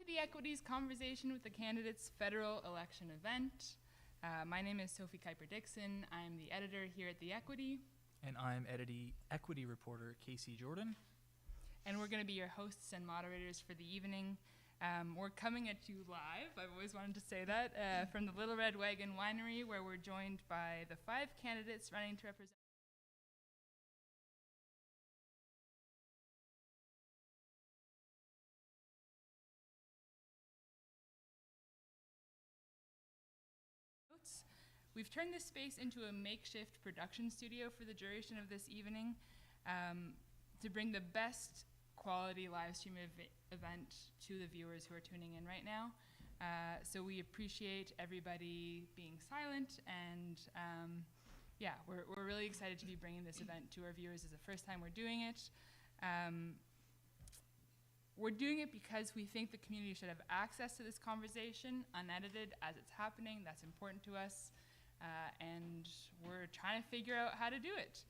the Equities Conversation with the Candidates federal election event. My name is Sophie Kuiper-Dixon. I'm the editor here at The Equity. And I'm equity reporter Casey Jordan. And we're going to be your hosts and moderators for the evening. We're coming at you live, I've always wanted to say that, from the Little Red Wagon Winery, where we're joined by the 5 candidates running to represent votes. We've turned this space into a makeshift production studio for the duration of this evening to bring the best quality live stream event to the viewers who are tuning in right now. So we appreciate everybody being silent, and yeah, we're really excited to be bringing this event to our viewers. It's the first time we're doing it. We're doing it because we think the community should have access to this conversation unedited as it's happening. That's important to us, and we're trying to figure out how to do it.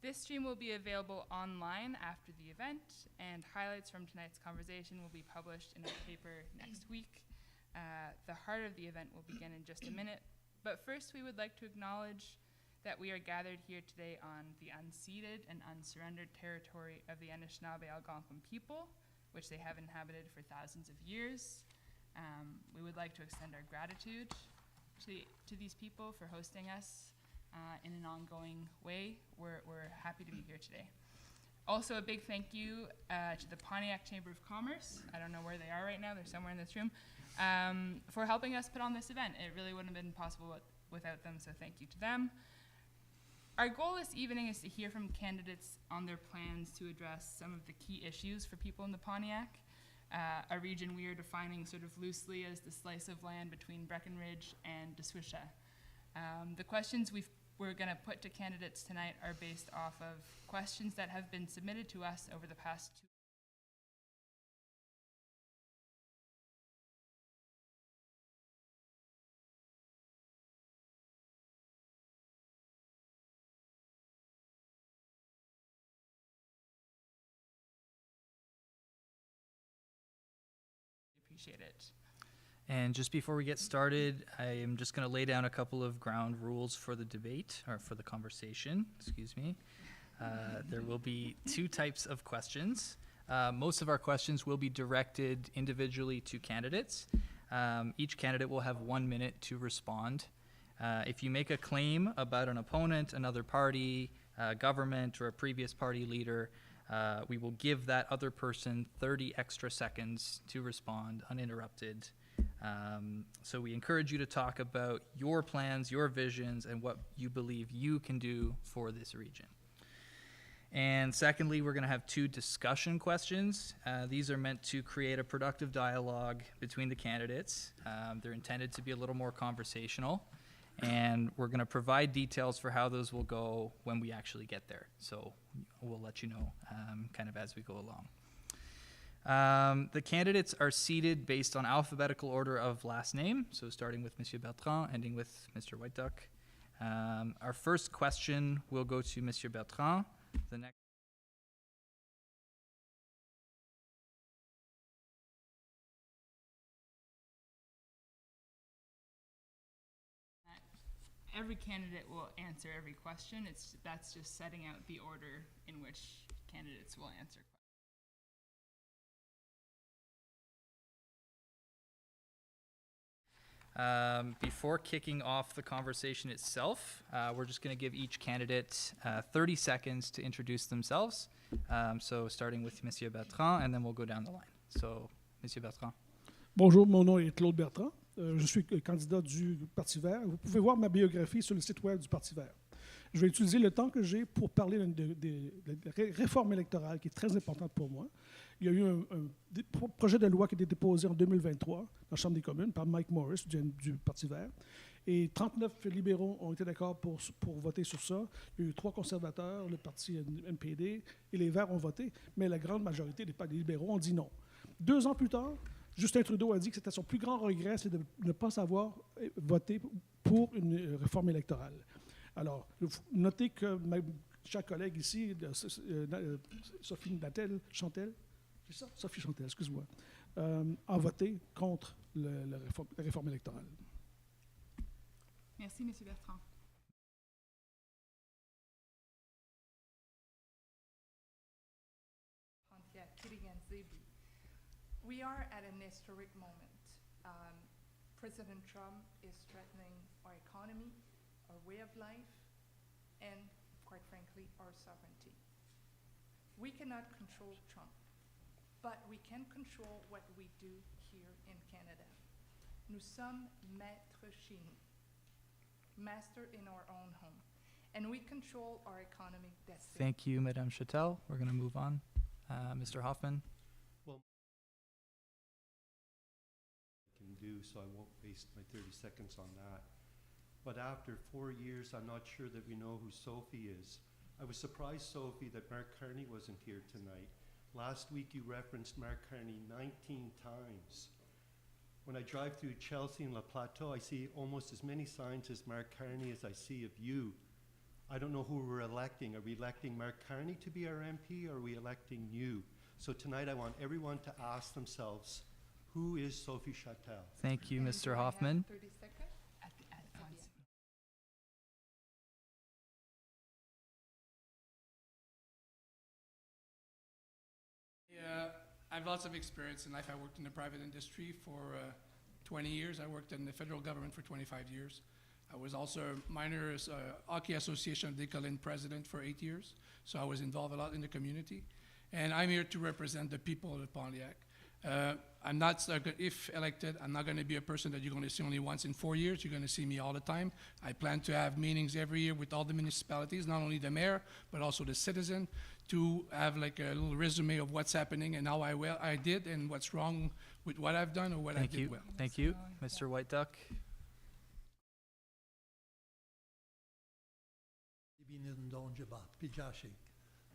This stream will be available online after the event, and highlights from tonight's conversation will be published in a paper next week. The heart of the event will begin in just a minute, but first we would like to acknowledge that we are gathered here today on the unceded and unsurrendered territory of the Anishinaabe Algonquin people, which they have inhabited for thousands of years. We would like to extend our gratitude to these people for hosting us in an ongoing way. We're happy to be here today. Also, a big thank you to the Pontiac Chamber of Commerce. I don't know where they are right now. They're somewhere in this room, for helping us put on this event. It really wouldn't have been possible without them, so thank you to them. Our goal this evening is to hear from candidates on their plans to address some of the key issues for people in the Pontiac, a region we are defining sort of loosely as the slice of land between Breckenridge and Deswisha. The questions we're going to put to candidates tonight are based off of questions that have been submitted to us over the past 2 Appreciate it. And just before we get started, I am just going to lay down a couple of ground rules for the debate, or for the conversation, excuse me. There will be 2 types of questions. Most of our questions will be directed individually to candidates. Each candidate will have 1 minute to respond. If you make a claim about an opponent, another party, government, or a previous party leader, we will give that other person 30 extra seconds to respond uninterrupted. So we encourage you to talk about your plans, your visions, and what you believe you can do for this region. And secondly, we're going to have 2 discussion questions. These are meant to create a productive dialogue between the candidates. They're intended to be a little more conversational, and we're going to provide details for how those will go when we actually get there. So we'll let you know kind of as we go along. The candidates are seated based on alphabetical order of last name, so starting with Monsieur Bertrand, ending with Mr. White Duck. Our first question will go to Monsieur Bertrand. The next. Every candidate will answer every question. That's just setting out the order in which candidates will answer questions. Before kicking off the conversation itself, we're just going to give each candidate 30 seconds to introduce themselves. So starting with Monsieur Bertrand, and then we'll go down the line. So, Monsieur Bertrand. Bonjour, mon nom est Claude Bertrand. Je suis candidat du Parti vert. Vous pouvez voir ma biographie sur le site web du Parti vert. Je vais utiliser le temps que j'ai pour parler de la réforme électorale qui est très importante pour moi. Il y a eu un projet de loi qui a été déposé en 2023 dans la Chambre des communes par Mike Morris du Parti vert. Et 39 libéraux ont été d'accord pour voter sur ça. Il y a eu 3 conservateurs, le parti NPD et les Verts ont voté, mais la grande majorité des libéraux ont dit non. 2 ans plus tard, Justin Trudeau a dit que c'était son plus grand regret, c'est de ne pas savoir voter pour une réforme électorale. Alors, notez que ma chère collègue ici, Sophie Chantel, c'est ça? Sophie Chantel, excuse-moi, a voté contre la réforme électorale. Merci, M. Bertrand. Pontiac-Kitigan, Zibi. We are at an historic moment. President Trump is threatening our economy, our way of life, and, quite frankly, our sovereignty. We cannot control Trump, but we can control what we do here in Canada. Nous sommes maîtres chez nous, master in our own home, and we control our economic destiny. Thank you, Madame Chatel. We're going to move on. Mr. Hoffman. Can do, so I won't waste my 30 seconds on that. But after 4 years, I'm not sure that we know who Sophie is. I was surprised, Sophie, that Mark Carney wasn't here tonight. Last week you referenced Mark Carney 19 times. When I drive through Chelsea and La Plateau, I see almost as many signs as Mark Carney as I see of you. I don't know who we're electing. Are we electing Mark Carney to be our MP, or are we electing you? So tonight I want everyone to ask themselves, who is Sophie Chatel? Thank you, And Mr. do I have Hoffman. 30 seconds? At once. Yeah, I have lots of experience in life. I worked in the private industry for 20 years. I worked in the federal government for 25 years. I was also a Miners Hockey Association of Décolline president for 8 years, so I was involved a lot in the community. And I'm here to represent the people of Pontiac. I'm not, if elected, I'm not going to be a person that you're going to see only once in 4 years. You're going to see me all the time. I plan to have meetings every year with all the municipalities, not only the mayor, but also the citizen, to have like a little resume of what's happening and how I did and what's wrong with what I've done or what I did well. Thank you. Mr. White Duck.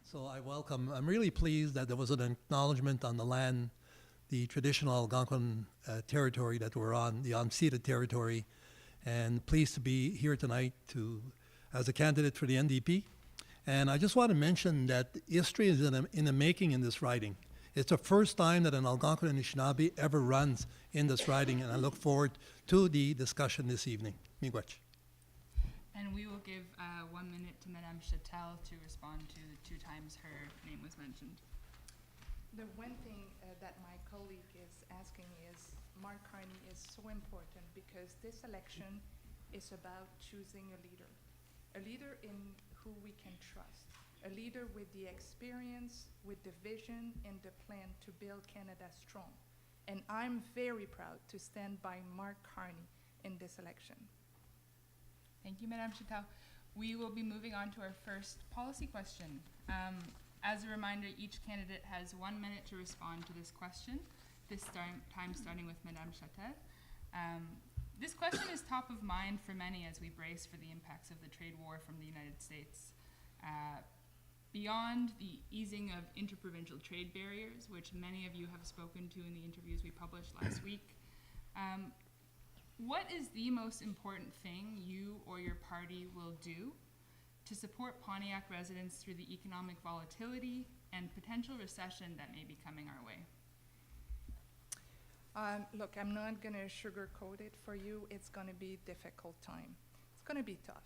So I'm really pleased that there was an acknowledgement on the land, the traditional Algonquin territory that we're on, the unceded territory, and pleased to be here tonight as a candidate for the NDP. And I just want to mention that history is in the making in this riding. It's the first time that an Algonquin Anishinaabe ever runs in this riding, and I look forward to the discussion this evening. Miigwech. And we will give 1 minute to Madame Chatel to respond to the 2 times her name was mentioned. The one thing that my colleague is asking is, Mark Carney is so important because this election is about choosing a leader in who we can trust, a leader with the experience, with the vision and the plan to build Canada strong. And I'm very proud to stand by Mark Carney in this election. Thank you, Madame Chatel. We will be moving on to our first policy question. As a reminder, each candidate has 1 minute to respond to this question, this time starting with Madame Chatel. This question is top of mind for many as we brace for the impacts of the trade war from the United States. Beyond the easing of interprovincial trade barriers, which many of you have spoken to in the interviews we published last week, what is the most important thing you or your party will do to support Pontiac residents through the economic volatility and potential recession that may be coming our way? Look, I'm not going to sugarcoat it for you. It's going to be a difficult time. It's going to be tough.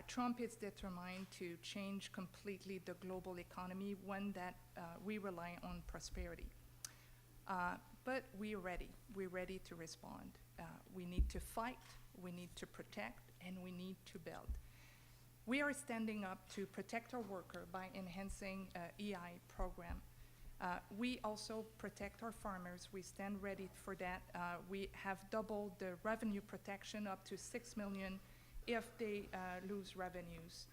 Trump is determined to change completely the global economy, one that we rely on prosperity. But we're ready. We're ready to respond. We need to fight, we need to protect, and we need to build. We are standing up to protect our worker by enhancing EI program. We also protect our farmers. We stand ready for that. We have doubled the revenue protection up to $6 million if they lose revenues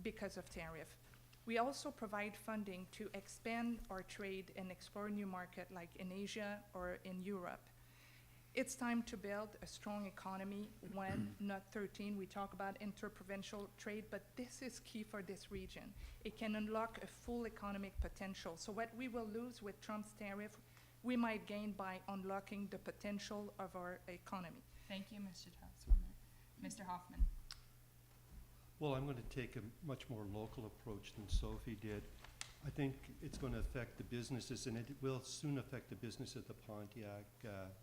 because of tariff. We also provide funding to expand our trade and explore new markets like in Asia or in Europe. It's time to build a strong economy, one, not 13. We talk about interprovincial trade, but this is key for this region. It can unlock a full economic potential. So what we will lose with Trump's tariff, we might gain by unlocking the potential of our economy. Thank you, Ms. Chatel. Mr. Hoffman. Well, I'm going to take a much more local approach than Sophie did. I think it's going to affect the businesses, and it will soon affect the business at the Pontiac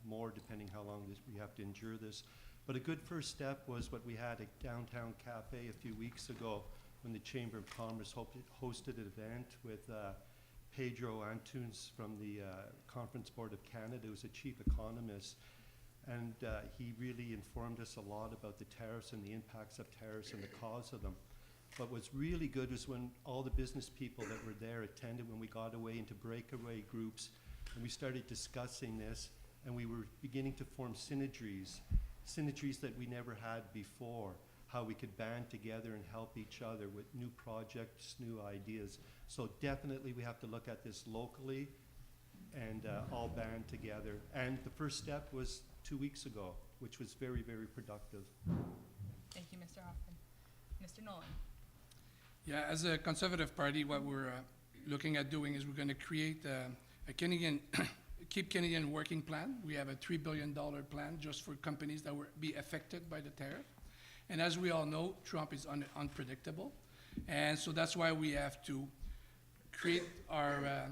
more, depending how long we have to endure this. But a good first step was what we had at Downtown Cafe a few weeks ago when the Chamber of Commerce hosted an event with Pedro Antunes from the Conference Board of Canada, who's a chief economist. And he really informed us a lot about the tariffs and the impacts of tariffs and the cause of them. But what's really good was when all the business people that were there attended, when we got away into breakaway groups, and we started discussing this, and we were beginning to form synergies that we never had before, how we could band together and help each other with new projects, new ideas. So definitely we have to look at this locally and all band together. And the first step was 2 weeks ago, which was very, very productive. Thank you, Mr. Hoffman. Mr. Nolan. Yeah, as a Conservative Party, what we're looking at doing is we're going to create a Canadian, Keep Canadian working plan. We have a $3 billion plan just for companies that will be affected by the tariff. And as we all know, Trump is unpredictable. And so that's why we have to create our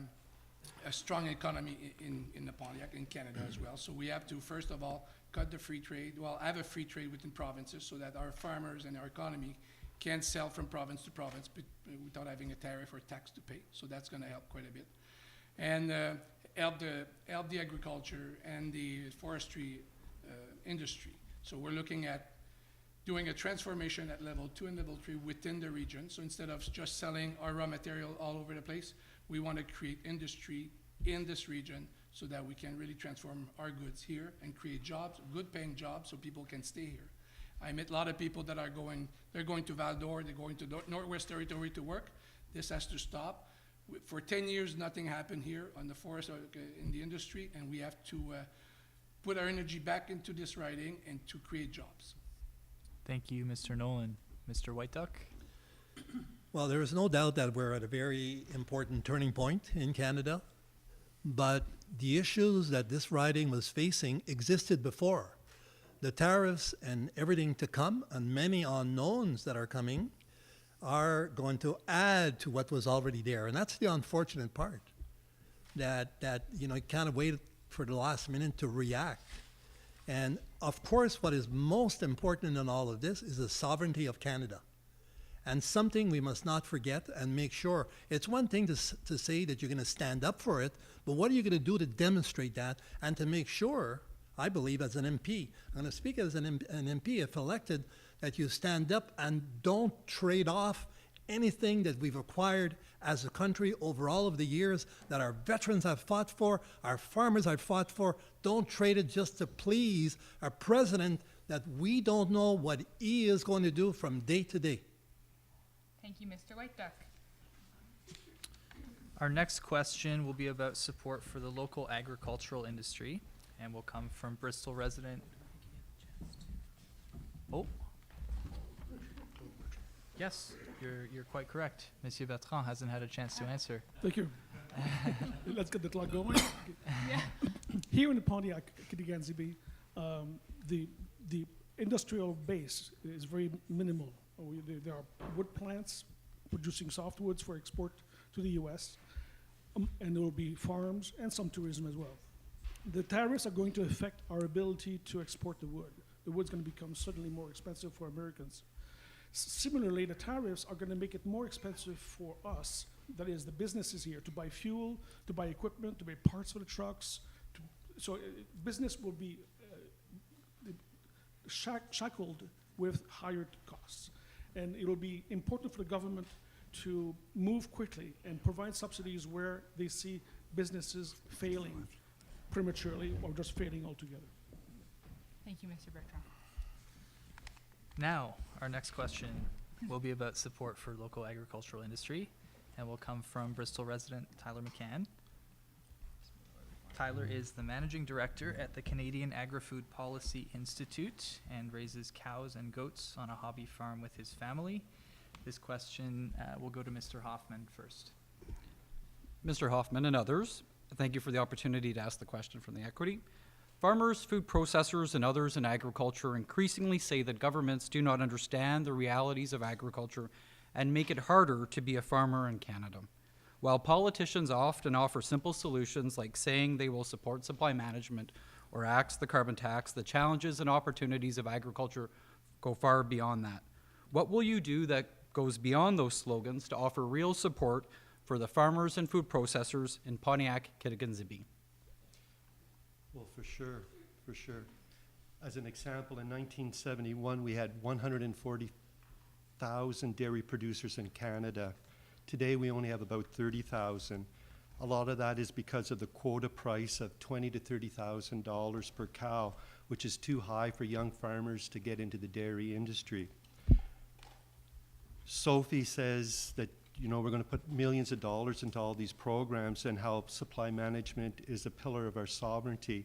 a strong economy in the Pontiac, in Canada as well. So we have to, first of all, cut the free trade, well, have a free trade within provinces so that our farmers and our economy can sell from province to province without having a tariff or tax to pay. So that's going to help quite a bit. And help the agriculture and the forestry industry. So we're looking at doing a transformation at level 2 and level 3 within the region. So instead of just selling our raw material all over the place, we want to create industry in this region so that we can really transform our goods here and create jobs, good paying jobs, so people can stay here. I met a lot of people that are they're going to Val-d'Or, they're going to Northwest Territory to work. This has to stop. For 10 years, nothing happened here on the forest or in the industry, and we have to put our energy back into this riding and to create jobs. Thank you, Mr. Nolan. Mr. White Duck? Well, there is no doubt that we're at a very important turning point in Canada, but the issues that this riding was facing existed before. The tariffs and everything to come, and many unknowns that are coming, are going to add to what was already there. And that's the unfortunate part, that you kind of waited for the last minute to react. And of course, what is most important in all of this is the sovereignty of Canada. And something we must not forget and make sure. It's one thing to say that you're going to stand up for it, but what are you going to do to demonstrate that and to make sure, I believe as an MP, I'm going to speak as an MP if elected, that you stand up and don't trade off anything that we've acquired as a country over all of the years that our veterans have fought for, our farmers have fought for. Don't trade it just to please a president that we don't know what he is going to do from day to day. Thank you, Mr. White Duck. Our next question will be about support for the local agricultural industry and will come from Bristol resident. Oh. Yes, you're quite correct. Monsieur Bertrand hasn't had a chance to answer. Thank you. Let's get the clock going. Yeah. Here in the Pontiac-Kitigan, Zibi, the industrial base is very minimal. There are wood plants producing softwoods for export to the U.S., and there will be farms and some tourism as well. The tariffs are going to affect our ability to export the wood. The wood's going to become suddenly more expensive for Americans. Similarly, the tariffs are going to make it more expensive for us, that is, the businesses here, to buy fuel, to buy equipment, to buy parts for the trucks. So business will be shackled with higher costs. And it will be important for the government to move quickly and provide subsidies where they see businesses failing prematurely or just failing altogether. Thank you, Mr. Bertrand. Now, our next question will be about support for local agricultural industry and will come from Bristol resident Tyler McCann. Tyler is the managing director at the Canadian Agri-Food Policy Institute and raises cows and goats on a hobby farm with his family. This question will go to Mr. Hoffman first. Mr. Hoffman and others, thank you for the opportunity to ask the question from the equity. Farmers, food processors, and others in agriculture increasingly say that governments do not understand the realities of agriculture and make it harder to be a farmer in Canada. While politicians often offer simple solutions like saying they will support supply management or axe the carbon tax, the challenges and opportunities of agriculture go far beyond that. What will you do that goes beyond those slogans to offer real support for the farmers and food processors in Pontiac-Kitigan, Zibi? Well, for sure, for sure. As an example, in 1971, we had 140,000 dairy producers in Canada. Today, we only have about 30,000. A lot of that is because of the quota price of $20,000 to $30,000 per cow, which is too high for young farmers to get into the dairy industry. Sophie says that, you know, we're going to put millions of dollars into all these programs and how supply management is a pillar of our sovereignty.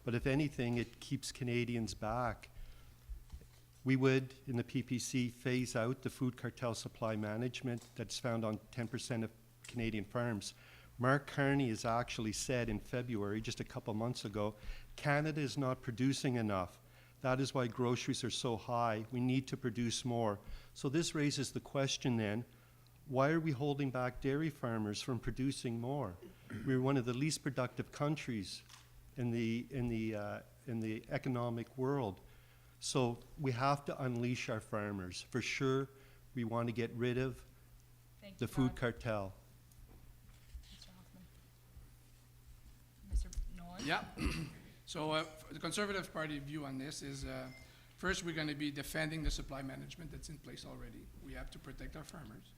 But if anything, it keeps Canadians back. We would, in the PPC, phase out the food cartel supply management that's found on 10% of Canadian farms. Mark Carney has actually said in February, just a couple months ago, Canada is not producing enough. That is why groceries are so high. We need to produce more. So this raises the question then, why are we holding back dairy farmers from producing more? We're one of the least productive countries in the economic world. So we have to unleash our farmers. For sure, we want to get rid of the food cartel. Mr. Hoffman. Mr. Nolan? Yeah. So the Conservative Party view on this is, first, we're going to be defending the supply management that's in place already. We have to protect our farmers.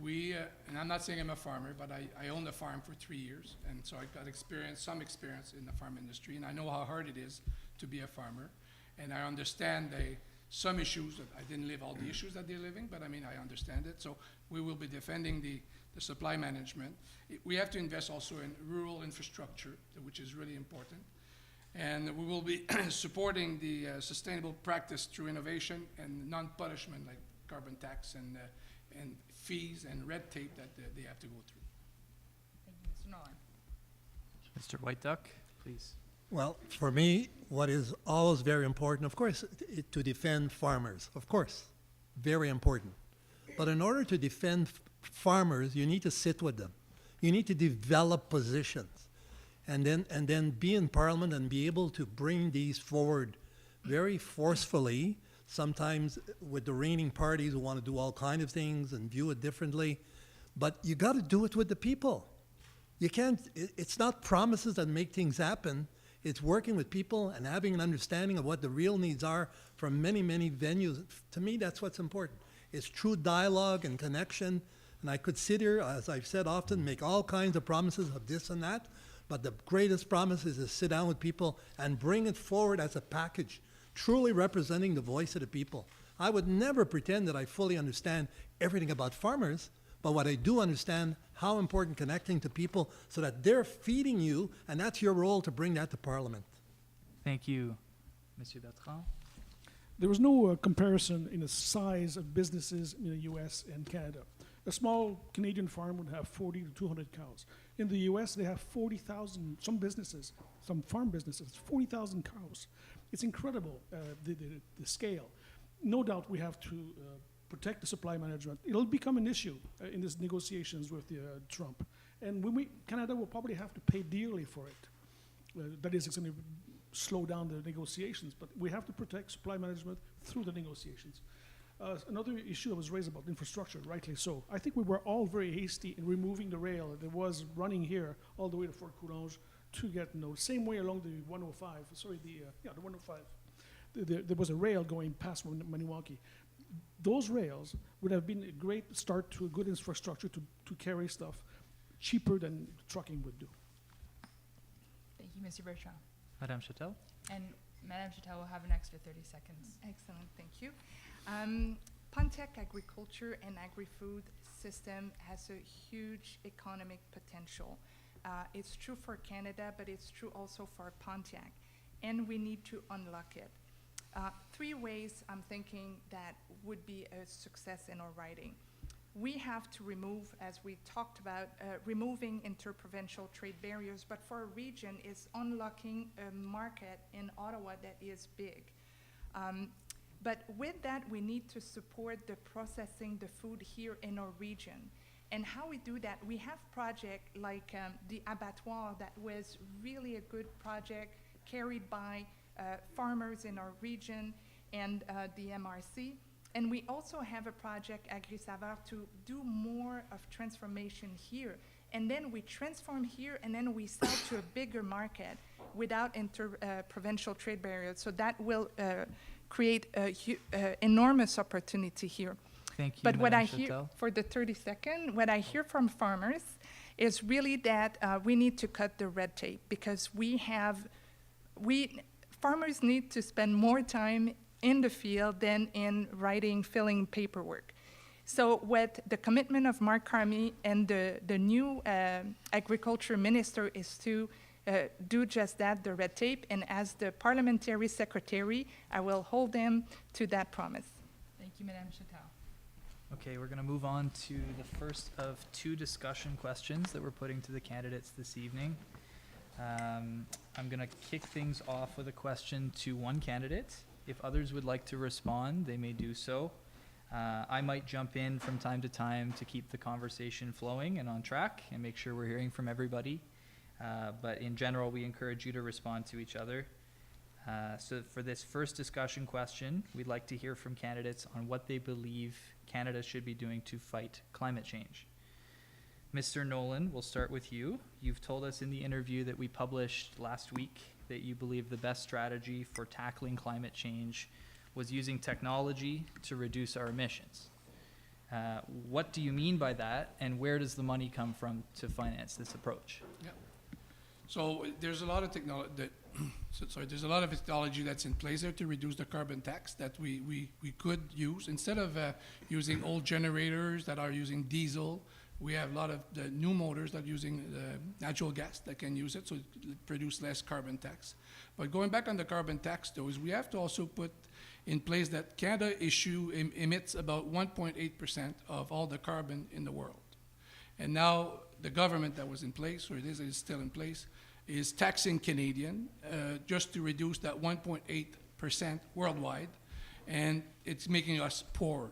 And I'm not saying I'm a farmer, but I owned a farm for 3 years, and so I got some experience in the farm industry, and I know how hard it is to be a farmer, and I understand some issues. I didn't live all the issues that they're living, but I mean, I understand it. So we will be defending the supply management. We have to invest also in rural infrastructure, which is really important. And we will be supporting the sustainable practice through innovation and non-punishment, like carbon tax and fees and red tape that they have to go through. Thank you, Mr. Nolan. Mr. White Duck, please. Well, for me, what is always very important, of course, to defend farmers, of course, very important. But in order to defend farmers, you need to sit with them. You need to develop positions, and then be in Parliament and be able to bring these forward very forcefully, sometimes with the reigning parties who want to do all kinds of things and view it differently. But you got to do it with the people. You can't, it's not promises that make things happen. It's working with people and having an understanding of what the real needs are from many, many venues. To me, that's what's important. It's true dialogue and connection. And I could sit here, as I've said often, make all kinds of promises of this and that. But the greatest promise is to sit down with people and bring it forward as a package, truly representing the voice of the people. I would never pretend that I fully understand everything about farmers, but what I do understand, how important connecting to people so that they're feeding you, and that's your role to bring that to Parliament. Thank you. Monsieur Bertrand? There was no comparison in the size of businesses in the US and Canada. A small Canadian farm would have 40 to 200 cows. In the US, they have 40,000, some businesses, some farm businesses, 40,000 cows. It's incredible, the scale. No doubt we have to protect the supply management. It'll become an issue in these negotiations with Trump. And Canada will probably have to pay dearly for it. That is, it's going to slow down the negotiations, but we have to protect supply management through the negotiations. Another issue that was raised about infrastructure, rightly so. I think we were all very hasty in removing the rail that was running here all the way to Fort Coulanges to get, same way along the 105, the 105. There was a rail going past Maniwaki. Those rails would have been a great start to a good infrastructure to carry stuff cheaper than trucking would do. Thank you, Mr. Bertrand. Madame Chatel? And Madame Chatel will have an extra 30 seconds. Excellent, thank you. Pontiac agriculture and agri-food system has a huge economic potential. It's true for Canada, but it's true also for Pontiac, and we need to unlock it. 3 ways I'm thinking that would be a success in our riding. We have to remove, as we talked about, removing interprovincial trade barriers, but for a region is unlocking a market in Ottawa that is big. But with that, we need to support the processing the food here in our region. And how we do that, we have projects like the abattoir that was really a good project carried by farmers in our region and the MRC. And we also have a project, Agri-Saveur, to do more of transformation here. And then we transform here, and then we sell to a bigger market without provincial trade barriers. So that will create an enormous opportunity here. Thank you, But what I Madame hear, Chatel. for the 30-second, what I hear from farmers is really that we need to cut the red tape, because farmers need to spend more time in the field than in filling paperwork. So what the commitment of Mark Carney and the new agriculture minister is to do just that, the red tape, and as the parliamentary secretary, I will hold them to that promise. Thank you, Madame Chatel. Okay, we're going to move on to the first of 2 discussion questions that we're putting to the candidates this evening. I'm going to kick things off with a question to one candidate. If others would like to respond, they may do so. I might jump in from time to time to keep the conversation flowing and on track and make sure we're hearing from everybody. But in general, we encourage you to respond to each other. So for this first discussion question, we'd like to hear from candidates on what they believe Canada should be doing to fight climate change. Mr. Nolan, we'll start with you. You've told us in the interview that we published last week that you believe the best strategy for tackling climate change was using technology to reduce our emissions. What do you mean by that, and where does the money come from to finance this approach? Yeah. So there's a lot of technology there's a lot of technology that's in place there to reduce the carbon tax that we could use. Instead of using old generators that are using diesel, we have a lot of the new motors that are using natural gas that can use it, so it produce less carbon tax. But going back on the carbon tax, though, is we have to also put in place that Canada emits about 1.8% of all the carbon in the world. And now the government that was in place, or it is still in place, is taxing Canadian just to reduce that 1.8% worldwide, and it's making us poorer.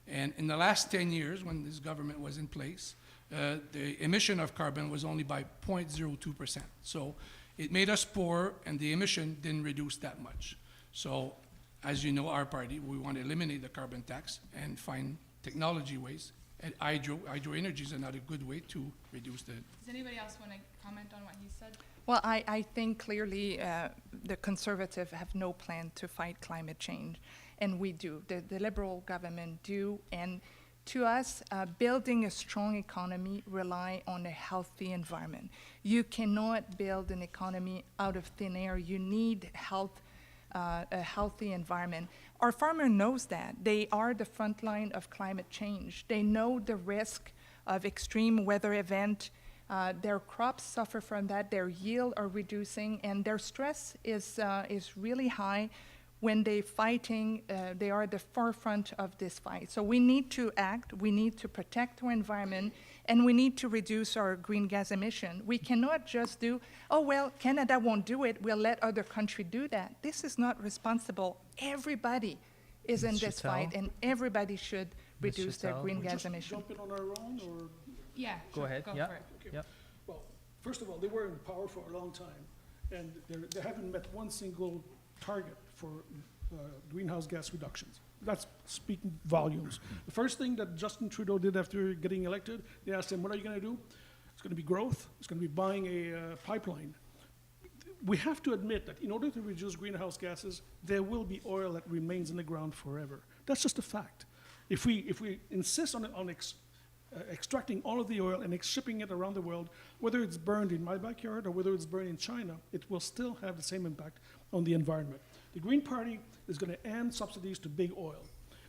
And in the last 10 years, when this government was in place, the emission of carbon was only by 0.02%. So it made us poorer, and the emission didn't reduce that much. So, as you know, our party, we want to eliminate the carbon tax and find technology ways. And hydro energy is another good way to reduce the. Does anybody else want to comment on what he said? Well, I think clearly the Conservatives have no plan to fight climate change, and we do. The Liberal government do, and to us, building a strong economy rely on a healthy environment. You cannot build an economy out of thin air. You need a healthy environment. Our farmer knows that. They are the front line of climate change. They know the risk of extreme weather event. Their crops suffer from that. Their yield are reducing, and their stress is really high when they're fighting. They are at the forefront of this fight. So we need to act. We need to protect our environment, and we need to reduce our green gas emission. We cannot just do, oh, well, Canada won't do it. We'll let other countries do that. This is not responsible. Everybody is in this fight, and everybody should reduce their green gas emission. Jump in on our own, or? Yeah, Go ahead. Go Yeah. for it. Okay. Yep. Well, first of all, they were in power for a long time, and they haven't met one single target for greenhouse gas reductions. That's speaking volumes. The first thing that Justin Trudeau did after getting elected, they asked him, what are you going to do? It's going to be growth. It's going to be buying a pipeline. We have to admit that in order to reduce greenhouse gases, there will be oil that remains in the ground forever. That's just a fact. If we insist on extracting all of the oil and shipping it around the world, whether it's burned in my backyard or whether it's burned in China, it will still have the same impact on the environment. The Green Party is going to end subsidies to big oil.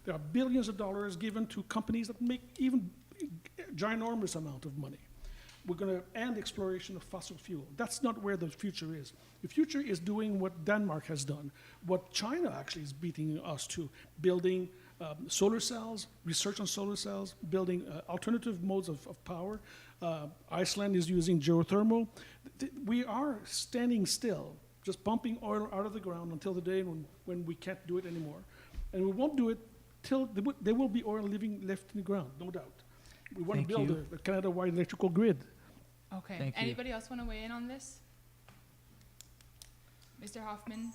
There are billions of dollars given to companies that make even ginormous amount of money. We're going to end exploration of fossil fuel. That's not where the future is. The future is doing what Denmark has done, what China actually is beating us to, building solar cells, research on solar cells, building alternative modes of power. Iceland is using geothermal. We are standing still, just pumping oil out of the ground until the day when we can't do it anymore. And we won't do it till there will be oil left in the ground, no doubt. We want to Thank build you. a Canada-wide electrical grid. Okay. Thank you. Anybody else want to weigh in on this? Mr. Hoffman,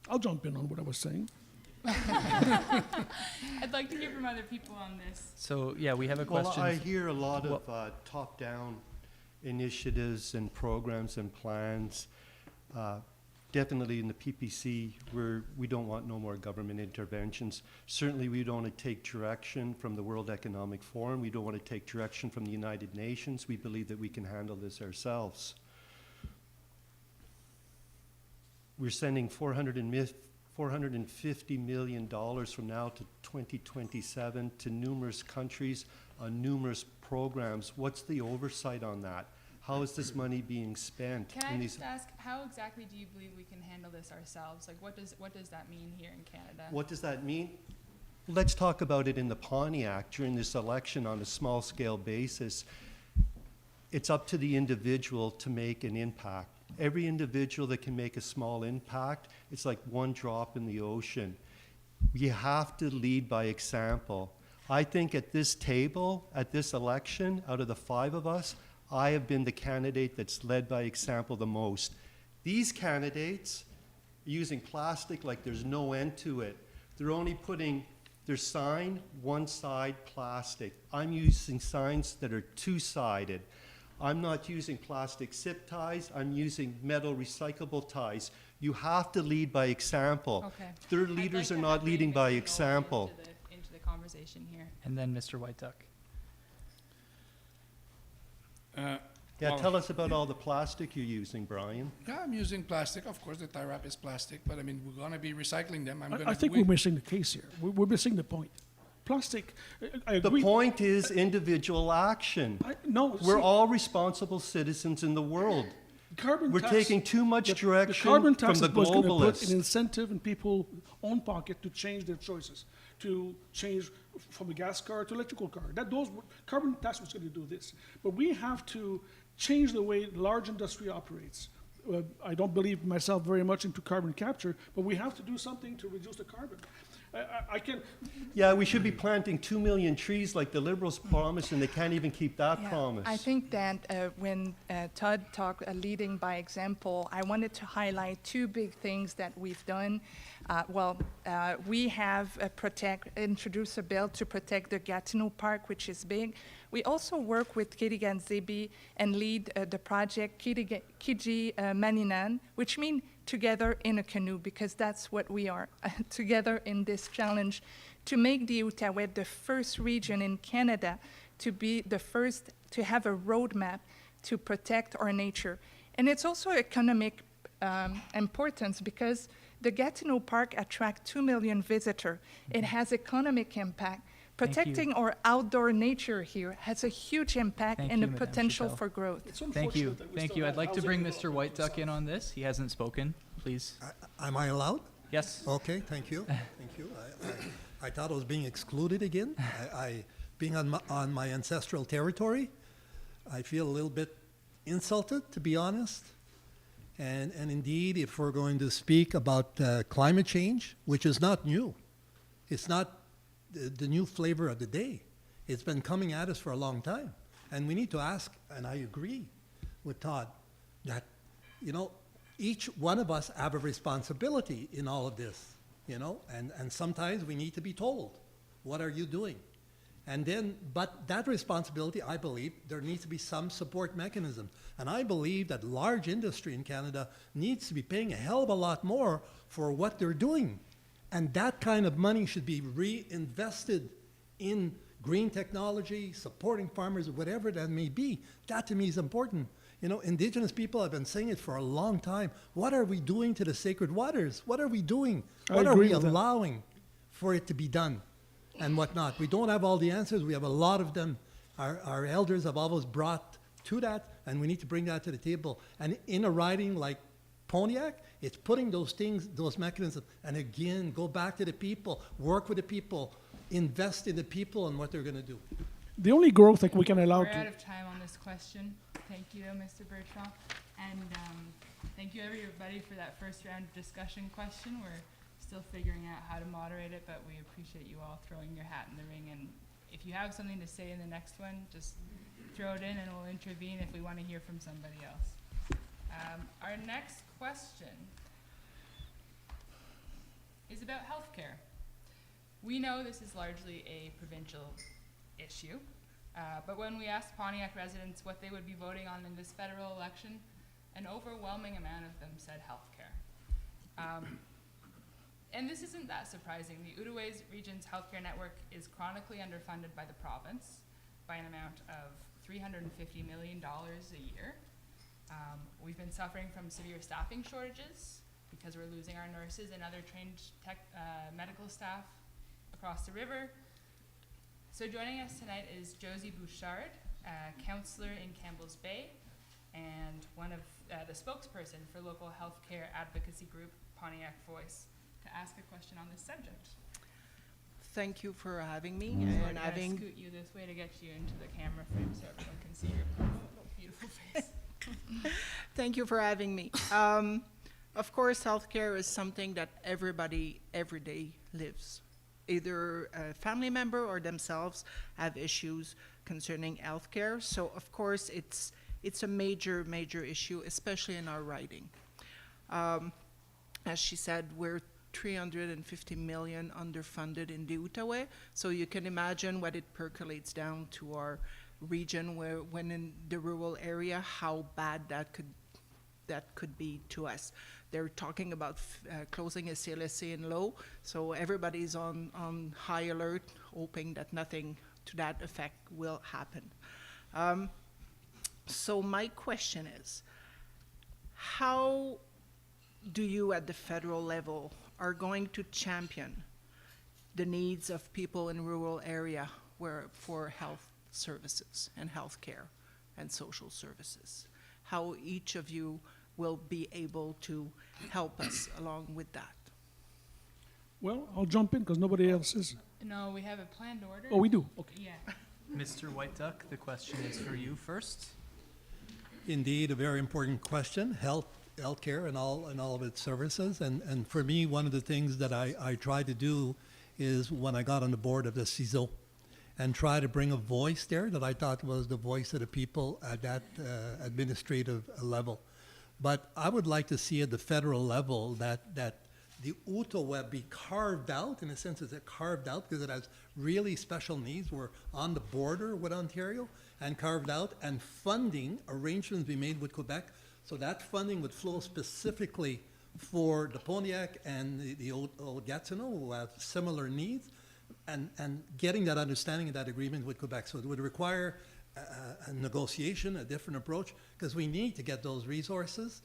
I'll jump in on what I was saying. I'd like to hear from other people on this. So, yeah, we have a Well, question. I hear a lot of Well- top-down initiatives and programs and plans. Definitely in the PPC, we don't want no more government interventions. Certainly, we don't want to take direction from the World Economic Forum. We don't want to take direction from the United Nations. We believe that we can handle this ourselves. We're sending $450 million from now to 2027 to numerous countries on numerous programs. What's the oversight on that? How is this money being spent? Can in I these- just ask, how exactly do you believe we can handle this ourselves? Like, what does that mean here in Canada? What does that mean? Let's talk about it in the Pontiac during this election on a small-scale basis. It's up to the individual to make an impact. Every individual that can make a small impact, it's like one drop in the ocean. You have to lead by example. I think at this table, at this election, out of the 5 of us, I have been the candidate that's led by example the most. These candidates are using plastic like there's no end to it. They're only putting their sign one side plastic. I'm using signs that are two-sided. I'm not using plastic zip ties. I'm using metal recyclable ties. You have to lead by example. Okay. Their I'd like leaders to are have not bring leading by Mr. Nolan example. into the conversation here. And then Mr. White Duck. Yeah, Well, tell us about all the plastic you're using, Brian. Yeah, I'm using plastic. Of course, the tie wrap is plastic, but I mean, we're going to be recycling them. I think we're missing the case here. We're missing the point. Plastic, I The agree. point is individual action. No, We're see, all responsible citizens in the world. carbon We're tax- taking too much the direction carbon from tax the was going to put an globalists. incentive in people's own pocket to change their choices, to change from a gas car to electrical car. Carbon tax was going to do this. But we have to change the way large industry operates. I don't believe myself very much into carbon capture, but we have to do something to reduce the carbon. I can, Yeah, we should be planting 2 million trees like the Liberals promised, and they can't even keep that Yeah, promise. I think that when Todd talked leading by example, I wanted to highlight 2 big things that we've done. We have introduced a bill to protect the Gatineau Park, which is big. We also work with Kitigan Zibi and lead the project Kiji Maninan, which means together in a canoe, because that's what we are, together in this challenge, to make the Outaouais the first region in Canada to be the first to have a roadmap to protect our nature. And it's also economic importance because the Gatineau Park attracts 2 million visitors. It has economic impact. Thank you. Protecting our outdoor nature here has a huge impact Thank and you, a Madame potential Chappelle. for growth. it's Thank unfortunate you. that we Thank still you. I'd have like to housing bring development Mr. White Duck in south. on this. He hasn't spoken. Please. Am I allowed? Yes. Okay, thank you. Thank you. I thought I was being excluded again. Being on my ancestral territory, I feel a little bit insulted, to be honest. And indeed, if we're going to speak about climate change, which is not new, it's not the new flavor of the day. It's been coming at us for a long time. And we need to ask, and I agree with Todd, that, each one of us have a responsibility in all of this, and sometimes we need to be told, what are you doing? And then, but that responsibility, I believe, there needs to be some support mechanism. And I believe that large industry in Canada needs to be paying a hell of a lot more for what they're doing. And that kind of money should be reinvested in green technology, supporting farmers, whatever that may be. That to me is important. Indigenous people have been saying it for a long time. What are we doing to the sacred waters? What are we doing? I What are agree we with that. allowing for it to be done? And whatnot. We don't have all the answers. We have a lot of them. Our elders have always brought to that, and we need to bring that to the table. And in a riding like Pontiac, it's putting those things, those mechanisms, and again, go back to the people, work with the people, invest in the people and what they're going to do. The only growth that we can allow We're to, out of time on this question. Thank you, Mr. Bertrand. And thank you, everybody, for that first round of discussion question. We're still figuring out how to moderate it, but we appreciate you all throwing your hat in the ring and if you have something to say in the next one, just throw it in and we'll intervene if we want to hear from somebody else. Our next question is about healthcare. We know this is largely a provincial issue, but when we asked Pontiac residents what they would be voting on in this federal election, an overwhelming amount of them said healthcare. And this isn't that surprising. The Outaouais Region's healthcare network is chronically underfunded by the province by an amount of $350 million a year. We've been suffering from severe staffing shortages because we're losing our nurses and other trained medical staff across the river. So joining us tonight is Josie Bouchard, counselor in Campbell's Bay, and one of the spokesperson for local healthcare advocacy group Pontiac Voice, to ask a question on this subject. Thank you for having me So I'm and gonna having. scoot you this way to get you into the camera frame so everyone can see your beautiful face. Thank you for having me. Of course, healthcare is something that everybody every day lives. Either a family member or themselves have issues concerning healthcare. So of course, it's a major issue, especially in our riding. As she said, we're 350 million underfunded in the Outaouais, so you can imagine what it percolates down to our region, when in the rural area, how bad that could be to us. They're talking about closing a CLSC in Low, so everybody's on high alert, hoping that nothing to that effect will happen. So my question is, how do you at the federal level are going to champion the needs of people in rural area for health services and health care and social services? How each of you will be able to help us along with that? Well, I'll jump in because nobody else is. No, we have a planned order. Oh, we do? Okay. Yeah. Mr. White Duck, the question is for you first. Indeed, a very important question, healthcare and all of its services. And for me, one of the things that I try to do is when I got on the board of the CISO and try to bring a voice there that I thought was the voice of the people at that administrative level. But I would like to see at the federal level that the Outaouais be carved out, in a sense it's carved out because it has really special needs. We're on the border with Ontario and carved out, and funding arrangements be made with Quebec, so that funding would flow specifically for the Pontiac and the old Gatineau, who have similar needs, and getting that understanding and that agreement with Quebec. So it would require a negotiation, a different approach, because we need to get those resources,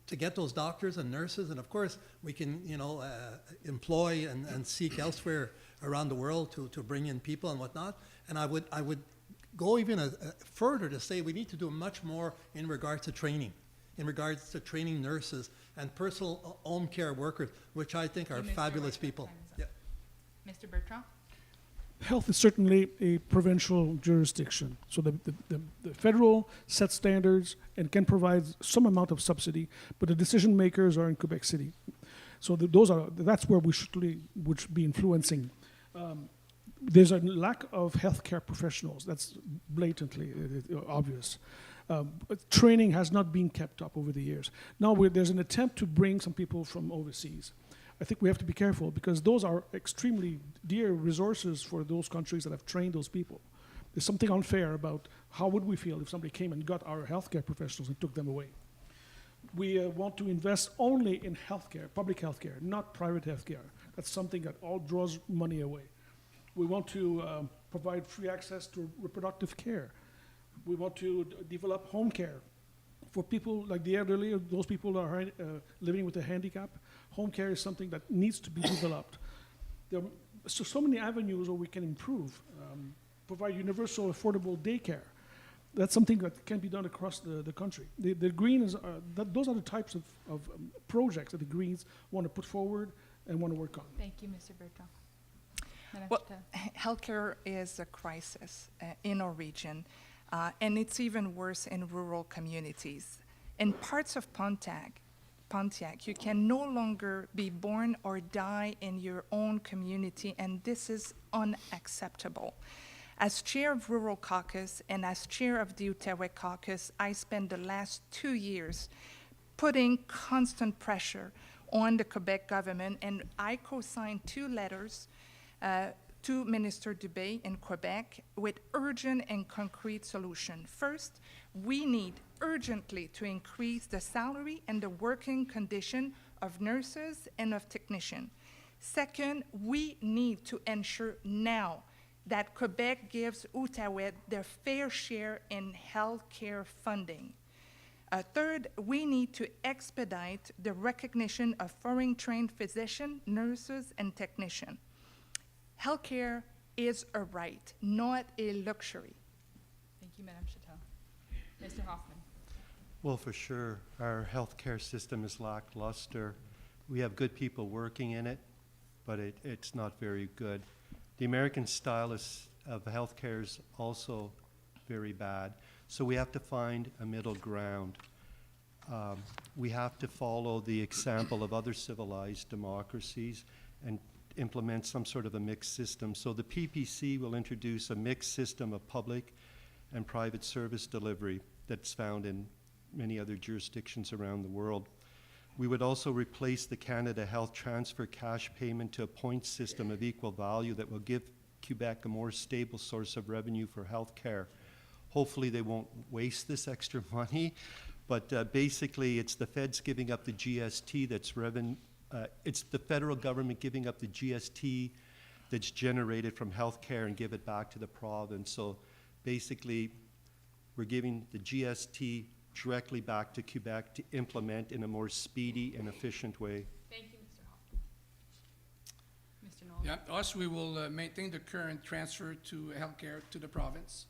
to get those doctors and nurses, and of course we can, employ and seek elsewhere around the world to bring in people and whatnot. And I would go even further to say we need to do much more in regards to training, nurses and personal home care workers, which I think are Mr. fabulous White, people. time is up. Mr. Bertrand? Health is certainly a provincial jurisdiction. So the federal sets standards and can provide some amount of subsidy, but the decision makers are in Quebec City. So that's where we should be influencing. There's a lack of healthcare professionals. That's blatantly obvious. Training has not been kept up over the years. Now there's an attempt to bring some people from overseas. I think we have to be careful because those are extremely dear resources for those countries that have trained those people. There's something unfair about how would we feel if somebody came and got our healthcare professionals and took them away. We want to invest only in healthcare, public healthcare, not private healthcare. That's something that all draws money away. We want to provide free access to reproductive care. We want to develop home care for people like the elderly, or those people that are living with a handicap. Home care is something that needs to be developed. There are so many avenues where we can improve, provide universal affordable daycare. That's something that can be done across the country. The Greens, those are the types of projects that the Greens want to put forward and want to work on. Thank you, Mr. Bertrand. Madame Well, Chatel. healthcare is a crisis in our region, and it's even worse in rural communities. In parts of Pontiac, you can no longer be born or die in your own community, and this is unacceptable. As chair of Rural Caucus and as chair of the Outaouais Caucus, I spent the last 2 years putting constant pressure on the Quebec government, and I co-signed 2 letters to Minister Dubé in Quebec with urgent and concrete solutions. First, we need urgently to increase the salary and the working condition of nurses and of technicians. Second, we need to ensure now that Quebec gives Outaouais their fair share in health care funding. Third, we need to expedite the recognition of foreign-trained physicians, nurses, and technicians. Healthcare is a right, not a luxury. Thank you, Madame Chatel. Mr. Hoffman. Well, for sure, our healthcare system is lackluster. We have good people working in it, but it's not very good. The American style of healthcare is also very bad. So we have to find a middle ground. We have to follow the example of other civilized democracies and implement some sort of a mixed system. So the PPC will introduce a mixed system of public and private service delivery that's found in many other jurisdictions around the world. We would also replace the Canada Health Transfer cash payment to a point system of equal value that will give Quebec a more stable source of revenue for health care. Hopefully they won't waste this extra money, but basically it's the feds giving up the GST it's the federal government giving up the GST that's generated from healthcare and give it back to the province. So basically we're giving the GST directly back to Quebec to implement in a more speedy and efficient way. Thank you, Mr. Hoffman. Mr. Nolan. Yeah, us, we will maintain the current transfer to healthcare to the province.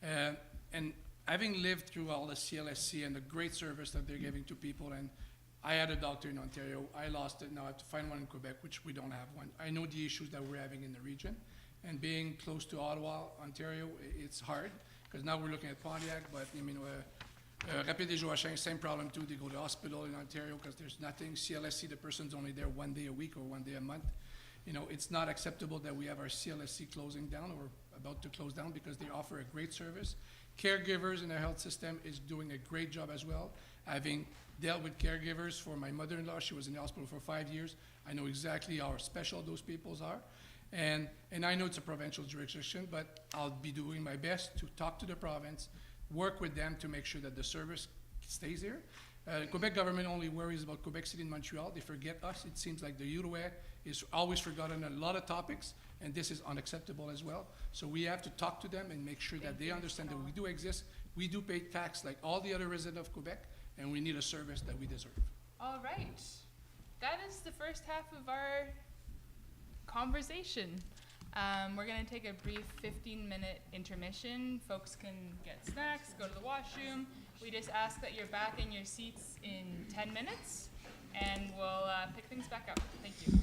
And having lived through all the CLSC and the great service that they're giving to people, and I had a doctor in Ontario, I lost it, now I have to find one in Quebec, which we don't have one. I know the issues that we're having in the region, and being close to Ottawa, Ontario, it's hard, because now we're looking at Pontiac, but I mean, Rapid des Joachim, same problem too, they go to the hospital in Ontario because there's nothing. CLSC, the person's only there 1 day a week or 1 day a month. You know, it's not acceptable that we have our CLSC closing down or about to close down because they offer a great service. Caregivers in the health system is doing a great job as well. Having dealt with caregivers for my mother-in-law, she was in the hospital for 5 years. I know exactly how special those peoples are. And I know it's a provincial jurisdiction, but I'll be doing my best to talk to the province, work with them to make sure that the service stays here. Quebec government only worries about Quebec City and Montreal. They forget us. It seems like the Outaouais is always forgotten on a lot of topics, and this is unacceptable as well. So we have to talk to them and make sure that they understand that we do exist. We do pay tax like all the other residents of Quebec, and we need a service that we deserve. All right. That is the first half of our conversation. We're going to take a brief 15-minute intermission. Folks can get snacks, go to the washroom. We just ask that you're back in your seats in 10 minutes, and we'll pick things back up. Thank you.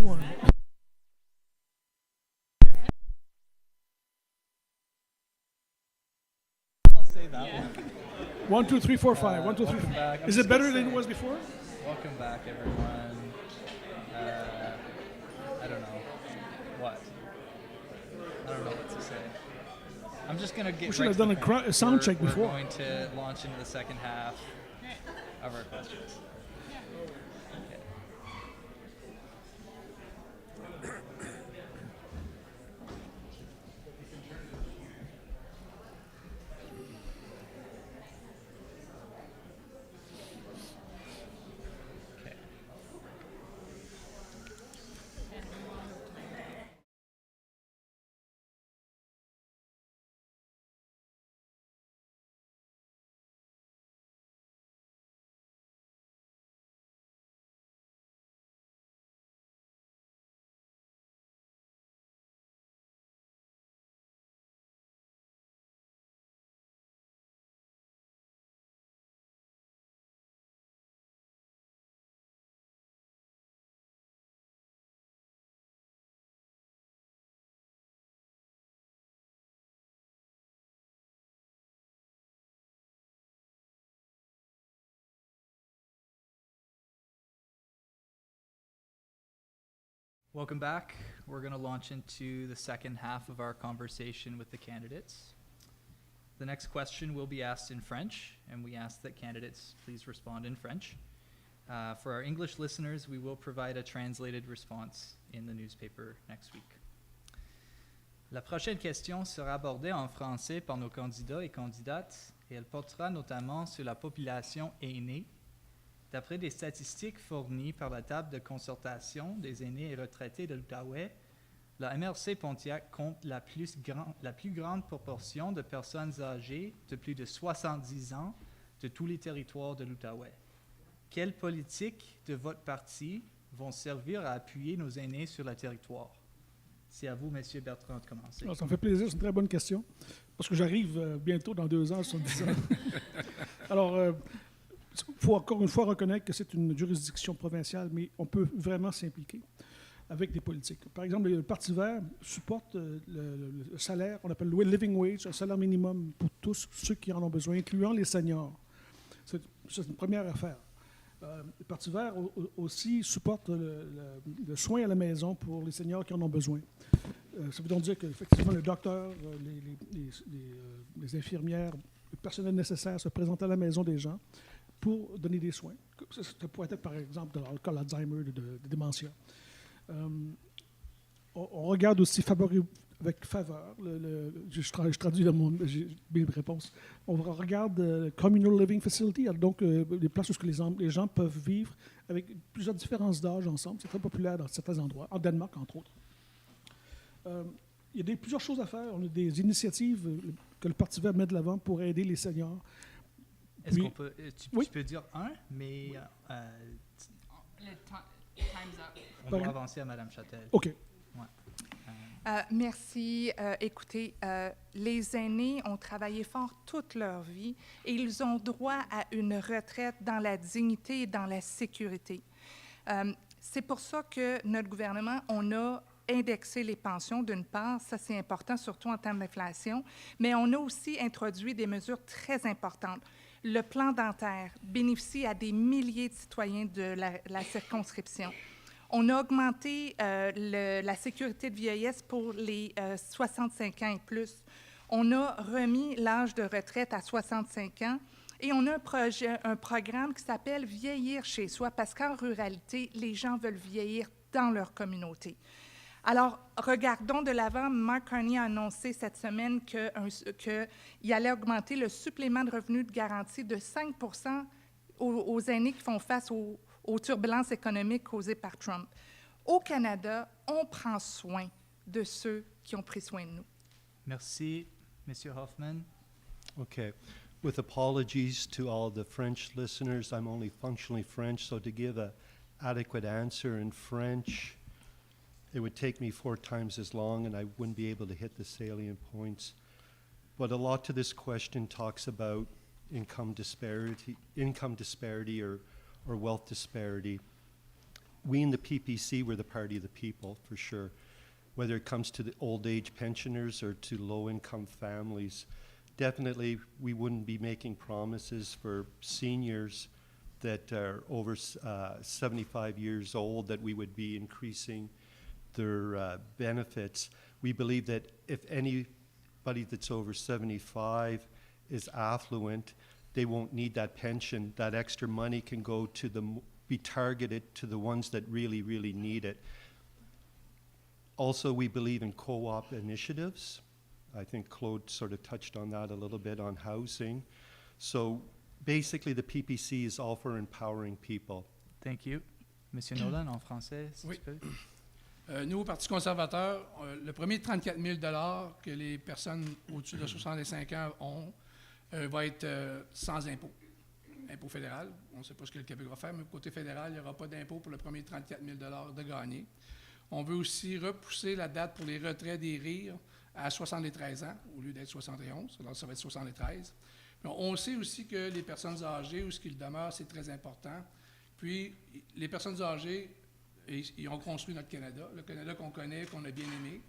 Ouais. 1, 2, 3, 4, 5. 1, 2, 3. Welcome back. I'm Is just it better gonna than it say- was before? Welcome back, everyone. I don't know. What? I don't know what to say. I'm just going to get We should right have to done the a point. sound We're- check before. We're going to launch into the second half of our questions. Okay. Welcome back. We're going to launch into the second half of our conversation with the candidates. The next question will be asked in French, and we ask that candidates please respond in French. For our English listeners, we will provide a translated response in the newspaper next week. La prochaine question sera abordée en français par nos candidats et candidates, et elle portera notamment sur la population aînée. D'après des statistiques fournies par la table de concertation des aînés et retraités de l'Outaouais, la MRC Pontiac compte la plus grande proportion de personnes âgées de plus de 70 ans de tous les territoires de l'Outaouais. Quelles politiques de votre parti vont servir à appuyer nos aînés sur le territoire? C'est à vous, M. Bertrand, de commencer. Alors, ça me fait plaisir, c'est une très bonne question. Parce que j'arrive bientôt dans 2 ans, 70 ans. Alors, il faut encore une fois reconnaître que c'est une juridiction provinciale, mais on peut vraiment s'impliquer avec des politiques. Par exemple, le Parti vert supporte le salaire, on appelle le living wage, un salaire minimum pour tous ceux qui en ont besoin, incluant les seniors. C'est une première affaire. Le Parti vert aussi supporte le soin à la maison pour les seniors qui en ont besoin. Ça veut donc dire qu'effectivement, le docteur, les infirmières, le personnel nécessaire se présente à la maison des gens pour donner des soins. Ça pourrait être, par exemple, dans le cas d'Alzheimer, de démentia. On regarde aussi avec faveur, je traduis mes réponses, on regarde Communal Living Facility, donc des places où les gens peuvent vivre avec plusieurs différences d'âge ensemble. C'est très populaire dans certains endroits, en Danemark, entre autres. Il y a plusieurs choses à faire. On a des initiatives que le Parti vert met de l'avant pour aider les seniors. Est-ce Oui. qu'on peut, Oui. tu peux dire un, mais Time's up. on Pardon? va avancer à Mme Châtel. OK. Merci. Écoutez, les aînés ont travaillé fort toute leur vie et ils ont droit à une retraite dans la dignité et dans la sécurité. C'est pour ça que notre gouvernement, on a indexé les pensions, d'une part, ça c'est important, surtout en termes d'inflation, mais on a aussi introduit des mesures très importantes. Le plan dentaire bénéficie à des milliers de citoyens de la circonscription. On a augmenté la sécurité de vieillesse pour les 65 ans et plus. On a remis l'âge de retraite à 65 ans et on a un programme qui s'appelle « Vieillir chez soi » parce qu'en ruralité, les gens veulent vieillir dans leur communauté. Alors, regardons de l'avant. Mark Carney a annoncé cette semaine qu'il allait augmenter le supplément de revenus de garantie de 5 % aux aînés qui font face aux turbulences économiques causées par Trump. Au Canada, on prend soin de ceux qui ont pris soin de nous. Merci, M. Hoffman. Okay. With apologies to all the French listeners, I'm only functionally French, so to give an adequate answer in French, it would take me 4 times as long and I wouldn't be able to hit the salient points. But a lot to this question talks about income disparity or wealth disparity. we in the PPC, we're the party of the people, for sure. Whether it comes to the old age pensioners or to low-income families, definitely we wouldn't be making promises for seniors that are over 75 years old that we would be increasing their benefits. We believe that if anybody that's over 75 is affluent, they won't need that pension. That extra money can go to be targeted to the ones that really, really need it. Also, we believe in co-op initiatives. I think Claude sort of touched on that a little bit on housing. So basically, the PPC is all for empowering people. Thank you. Monsieur Nolan, en français, si Oui. tu peux. Nous, au Parti conservateur, le premier 34 000 $ que les personnes au-dessus de 65 ans ont va être sans impôt. Impôt fédéral. On ne sait pas ce que le Québec va faire, mais côté fédéral, il n'y aura pas d'impôt pour le premier 34 000 $ de gagné. On veut aussi repousser la date pour les retraits des rires à 73 ans, au lieu d'être 71. Alors, ça va être 73. Mais on sait aussi que les personnes âgées, où ce qu'ils demeurent, c'est très important. Puis, les personnes âgées, ils ont construit notre Canada, le Canada qu'on connaît, qu'on a bien aimé.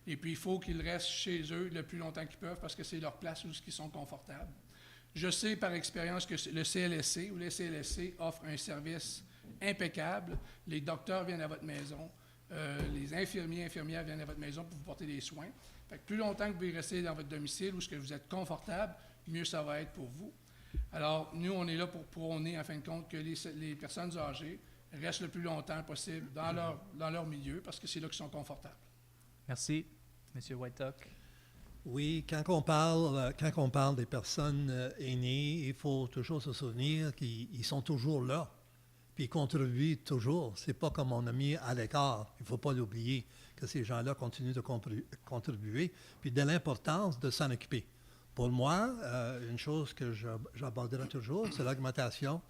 Et puis, il faut qu'ils restent chez eux le plus longtemps qu'ils peuvent parce que c'est leur place où ils sont confortables. Je sais par expérience que le CLSC ou les CLSC offrent un service impeccable. Les docteurs viennent à votre maison, les infirmières viennent à votre maison pour vous porter des soins. Fait que plus longtemps que vous pouvez rester dans votre domicile où ce que vous êtes confortable, mieux ça va être pour vous. Alors, nous, on est là pour prôner, en fin de compte, que les personnes âgées restent le plus longtemps possible dans leur milieu parce que c'est là qu'ils sont confortables. Merci. Monsieur Whitetuck. Oui, quand on parle des personnes aînées, il faut toujours se souvenir qu'ils sont toujours là, puis ils contribuent toujours. C'est pas comme on a mis à l'écart. Il ne faut pas l'oublier que ces gens-là continuent de contribuer, puis de l'importance de s'en occuper. Pour moi, une chose que j'aborderai toujours, c'est l'augmentation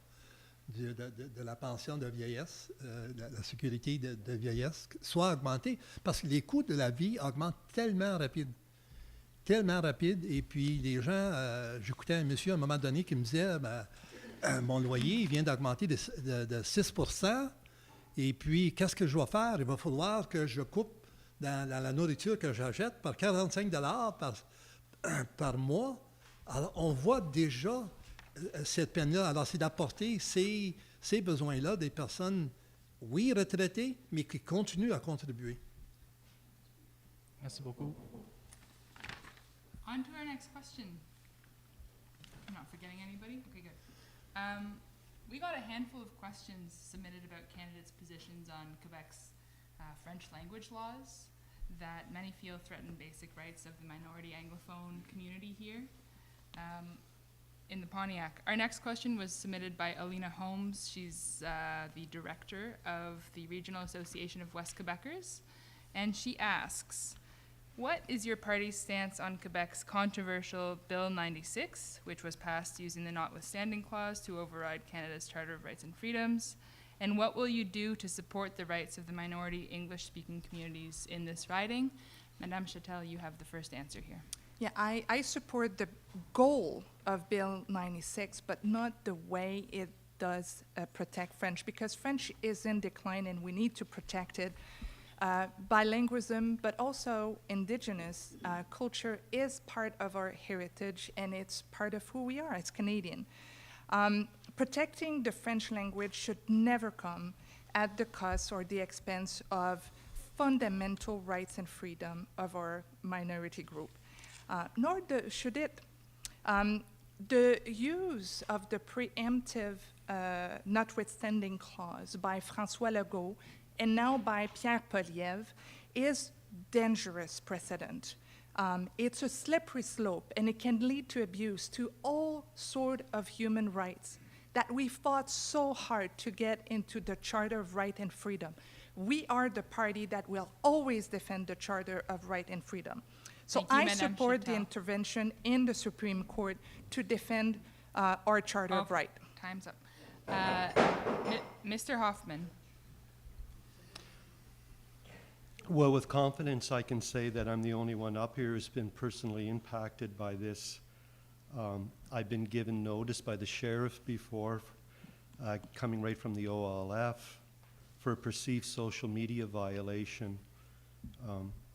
de la pension de vieillesse, la sécurité de vieillesse, soit augmentée, parce que les coûts de la vie augmentent tellement rapide, et puis les gens, j'écoutais un monsieur à un moment donné qui me disait, mon loyer il vient d'augmenter de 6 %, et puis qu'est-ce que je vais faire? Il va falloir que je coupe dans la nourriture que j'achète par 45 $ par mois. Alors, on voit déjà cette peine-là. Alors, c'est d'apporter ces besoins-là des personnes, oui, retraitées, mais qui continuent à contribuer. Merci beaucoup. On to our next question. I'm not forgetting anybody? Okay, good. We got a handful of questions submitted about candidates' positions on Quebec's French language laws that many feel threaten basic rights of the minority Anglophone community here in the Pontiac. Our next question was submitted by Alina Holmes. She's the director of the Regional Association of West Quebecers, and she asks, what is your party's stance on Quebec's controversial Bill 96, which was passed using the notwithstanding clause to override Canada's Charter of Rights and Freedoms? And what will you do to support the rights of the minority English-speaking communities in this riding? Madame Chatel, you have the first answer here. Yeah, I support the goal of Bill 96, but not the way it does protect French, because French is in decline and we need to protect it. Bilingualism, but also indigenous culture is part of our heritage and it's part of who we are as Canadian. Protecting the French language should never come at the cost or the expense of fundamental rights and freedom of our minority group. Nor should it. The use of the preemptive notwithstanding clause by François Legault and now by Pierre Poilievre is dangerous precedent. It's a slippery slope, and it can lead to abuse to all sort of human rights that we fought so hard to get into the Charter of Right and Freedom. We are the party that will always defend the Charter of Right and Freedom. So Thank you, I Madame support the Chatel. intervention in the Supreme Court to defend our Charter of Oh, Right. Time's up. Mr. Hoffman. Well, with confidence, I can say that I'm the only one up here who's been personally impacted by this. I've been given notice by the sheriff before, coming right from the OLF, for a perceived social media violation.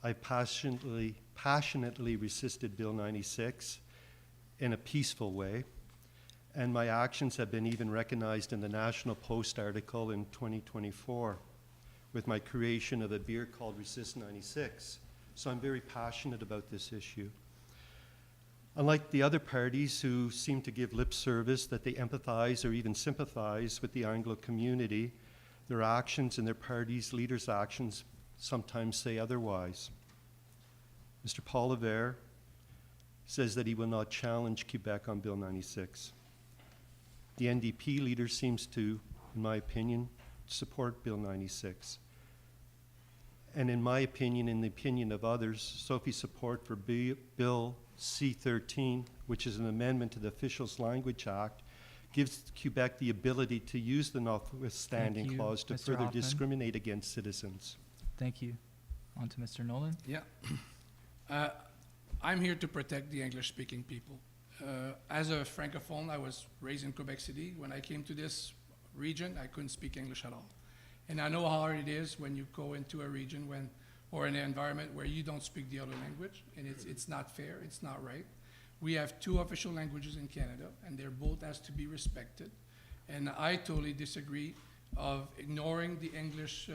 I passionately resisted Bill 96 in a peaceful way, and my actions have been even recognized in the National Post article in 2024 with my creation of a beer called Resist 96. So I'm very passionate about this issue. Unlike the other parties who seem to give lip service that they empathize or even sympathize with the Anglo community, their actions and their party's leaders' actions sometimes say otherwise. Mr. Poilievre says that he will not challenge Quebec on Bill 96. The NDP leader seems to, in my opinion, support Bill 96. And in my opinion, in the opinion of others, Sophie's support for Bill C-13, which is an amendment to the Officials Language Act, gives Quebec the ability to use the notwithstanding Thank you, clause to Mr. further Hoffman. discriminate against citizens. Thank you. On to Mr. Nolan. Yeah. I'm here to protect the English-speaking people. As a Francophone, I was raised in Quebec City. When I came to this region, I couldn't speak English at all. And I know how hard it is when you go into a region or in an environment where you don't speak the other language, and it's not fair, it's not right. We have 2 official languages in Canada, and they're both has to be respected. And I totally disagree of ignoring the English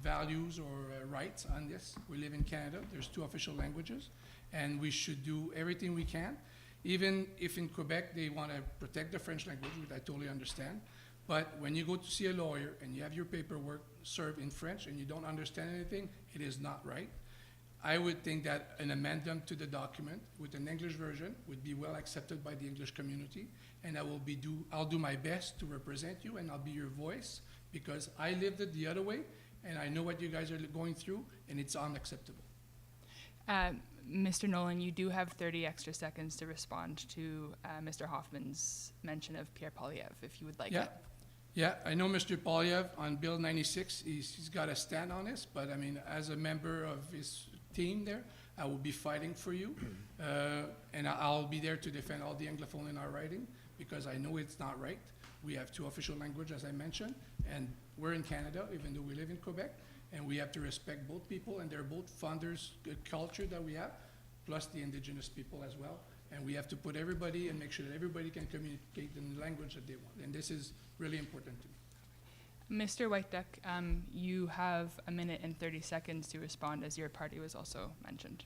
values or rights on this. We live in Canada, there's 2 official languages, and we should do everything we can. Even if in Quebec they want to protect the French language, which I totally understand. But when you go to see a lawyer and you have your paperwork served in French and you don't understand anything, it is not right. I would think that an amendment to the document with an English version would be well accepted by the English community, and I'll do my best to represent you, and I'll be your voice, because I lived it the other way, and I know what you guys are going through, and it's unacceptable. Mr. Nolan, you do have 30 extra seconds to respond to Mr. Hoffman's mention of Pierre Poilievre, if you would like it. Yeah, I know Mr. Poilievre on Bill 96, he's got a stand on this, but I mean, as a member of his team there, I will be fighting for you, and I'll be there to defend all the Anglophone in our writing, because I know it's not right. We have 2 official languages, as I mentioned, and we're in Canada, even though we live in Quebec, and we have to respect both people, and they're both founders' culture that we have, plus the Indigenous people as well. And we have to put everybody and make sure that everybody can communicate in the language that they want. And this is really important to me. Mr. Whiteduck, you have 1 minute and 30 seconds to respond, as your party was also mentioned.